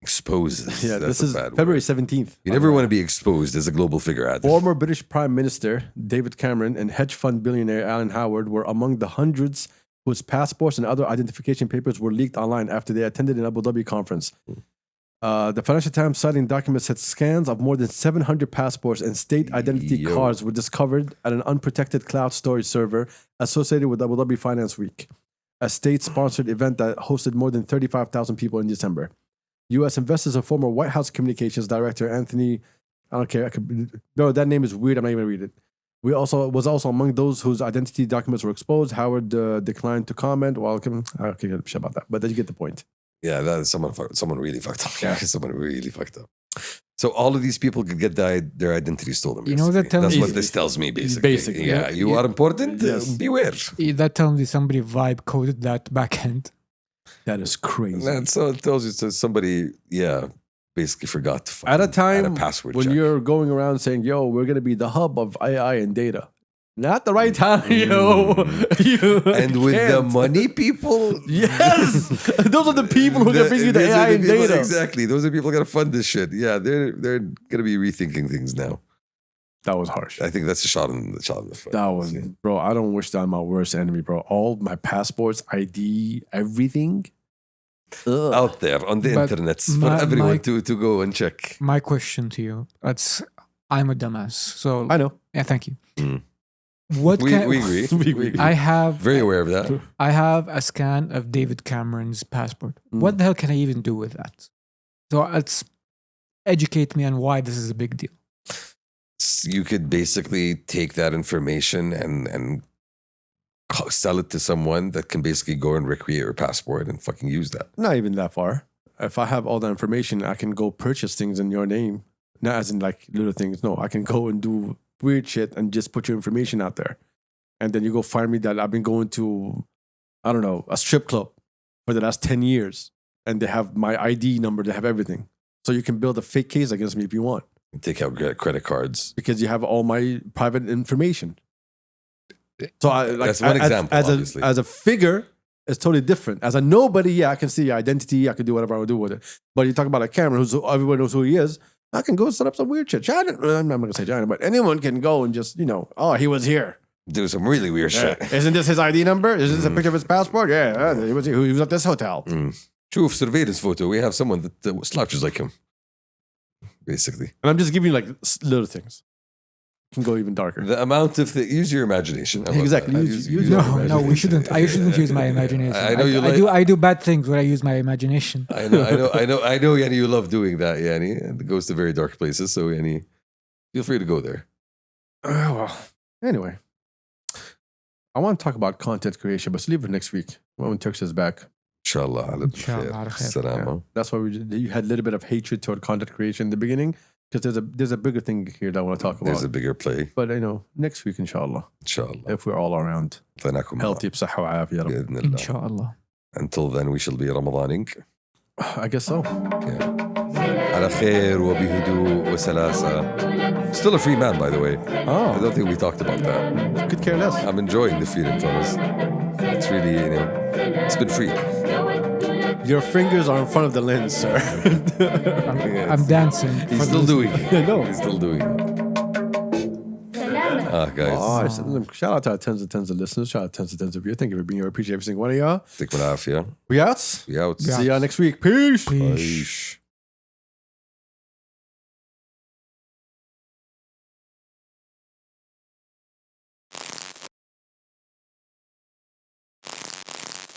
Speaker 2: Exposes.
Speaker 1: Yeah,
Speaker 2: That's
Speaker 1: this is
Speaker 2: a bad
Speaker 1: February
Speaker 2: word.
Speaker 1: 17th.
Speaker 2: You never want to be exposed as a global figure. Adil.
Speaker 1: Former British Prime Minister David Cameron and hedge fund billionaire Alan Howard were among the hundreds whose passports and other identification papers were leaked online after they attended an Abu Dhabi conference. The Financial Times citing documents said scans of more than 700 passports and state identity cards were discovered at an unprotected cloud storage server associated with Abu Dhabi Finance Week, a state-sponsored event that hosted more than 35,000 people in December. U.S. investors and former White House Communications Director Anthony, I don't care, no, that name is weird, I'm not even going to read it. Was also among those whose identity documents were exposed. Howard declined to comment. Well, okay, shit about that, but then you get the point.
Speaker 2: Yeah, that's someone really fucked up. Yeah, someone really fucked up. So all of these people could get their identity stolen.
Speaker 3: You know what that tells
Speaker 2: That's
Speaker 3: me?
Speaker 2: what this tells me, basically.
Speaker 1: Basically,
Speaker 2: yeah, you are important.
Speaker 1: Yes.
Speaker 2: Beware.
Speaker 3: That tells me somebody vibe coded that backend.
Speaker 1: That is crazy.
Speaker 2: And so it tells you somebody, basically forgot to
Speaker 1: At a time
Speaker 2: add a password
Speaker 1: when
Speaker 2: check.
Speaker 1: you're going around saying, yo, we're going to be the hub of AI and data. Not the right time, yo.
Speaker 2: And with the
Speaker 1: can't.
Speaker 2: money people,
Speaker 1: Yes, those are the people who can bring you the
Speaker 2: these are
Speaker 1: AI and
Speaker 2: people-
Speaker 1: data.
Speaker 2: Exactly, those are people who got to fund this shit. Yeah, they're gonna be rethinking things now.
Speaker 1: That was harsh.
Speaker 2: I think that's a shot in the foot.
Speaker 1: That was, bro. I don't wish that on my worst enemy, bro. All my passports, ID, everything. Ugh.
Speaker 2: Out there on the
Speaker 3: But
Speaker 2: internet for
Speaker 3: my-
Speaker 2: everyone
Speaker 3: my-
Speaker 2: to go and check.
Speaker 3: My question to you, I'm a dumbass. So
Speaker 1: I know.
Speaker 3: yeah, thank you.
Speaker 2: Mm.
Speaker 3: What
Speaker 2: We
Speaker 3: can
Speaker 2: agree.
Speaker 1: We
Speaker 2: We
Speaker 1: agree.
Speaker 2: agree.
Speaker 3: I have?
Speaker 2: Very aware of that.
Speaker 3: I have a scan of David Cameron's passport. What the hell can I even do with that? So it's educate me on why this is a big deal.
Speaker 2: You could basically take that information and sell it to someone that can basically go and recreate your passport and fucking use that.
Speaker 1: Not even that far. If I have all that information, I can go purchase things in your name. Not as in like little things. No, I can go and do weird shit and just put your information out there. And then you go find me that I've been going to, I don't know, a strip club for the last 10 years. And they have my ID number, they have everything. So you can build a fake case against me if you want.
Speaker 2: Take out credit cards.
Speaker 1: Because you have all my private information. So
Speaker 2: That's one example, obviously.
Speaker 1: As a figure, it's totally different. As a nobody, yeah, I can see your identity. I can do whatever I want to do with it. But you talk about a Cameron, who's everyone knows who he is. I can go set up some weird shit. China, I'm not going to say China, but anyone can go and just, oh, he was here.
Speaker 2: Do some really weird
Speaker 1: Yeah.
Speaker 2: shit.
Speaker 1: Isn't this his ID number? Isn't this a picture of his passport? Yeah, he was at this hotel.
Speaker 2: Shoof, surveillance photo. We have someone that slouches like him. Basically.
Speaker 1: And I'm just giving you like little things. Can go even darker.
Speaker 2: The amount of use your imagination. How about
Speaker 1: Exactly.
Speaker 2: that?
Speaker 1: Use
Speaker 2: your
Speaker 1: your
Speaker 3: No, we
Speaker 2: imagination.
Speaker 3: shouldn't. I shouldn't use my imagination.
Speaker 2: I know you like-
Speaker 3: I do bad things when I use my imagination.
Speaker 2: I know, Yanni, you love doing that, Yanni. And it goes to very dark places. So, Yanni, feel free to go there.
Speaker 1: Well, anyway. I want to talk about content creation, but let's leave it next week when Turks is back.
Speaker 2: Inshallah. Ala
Speaker 3: Inshallah,
Speaker 2: khair.
Speaker 3: ala khair.
Speaker 2: Salama.
Speaker 1: That's why you had a little bit of hatred toward content creation in the beginning, because there's a bigger thing here that I want to talk about.
Speaker 2: There's a bigger play.
Speaker 1: But next week, inshallah,
Speaker 2: Inshallah.
Speaker 1: if we're all around,
Speaker 2: Tlanakum
Speaker 1: healthy, بصحة وعافية, يا رب.
Speaker 2: بإذن الله.
Speaker 3: Inshallah.
Speaker 2: Until then, we shall be Ramadaning.
Speaker 1: I guess so.
Speaker 2: على خير وبهدوء وسلاسة. Still a free man, by the way. I
Speaker 1: Oh,
Speaker 2: don't think we talked about that.
Speaker 1: could care less.
Speaker 2: I'm enjoying the freedom, fellas. It's really, it's been free.
Speaker 1: Your fingers are in front of the lens, sir.
Speaker 3: I'm dancing.
Speaker 2: He's still doing it.
Speaker 1: I know.
Speaker 2: He's still doing it. Guys.
Speaker 1: Oh, shout out to our tens of listeners. Shout out to tens of viewers. Thank you for being here. I appreciate every single one of y'all.
Speaker 2: يعطيكم العافية.
Speaker 1: We out.
Speaker 2: We out.
Speaker 3: Yeah.
Speaker 1: See y'all next week. Peace.
Speaker 3: Peace.
Speaker 2: Peace.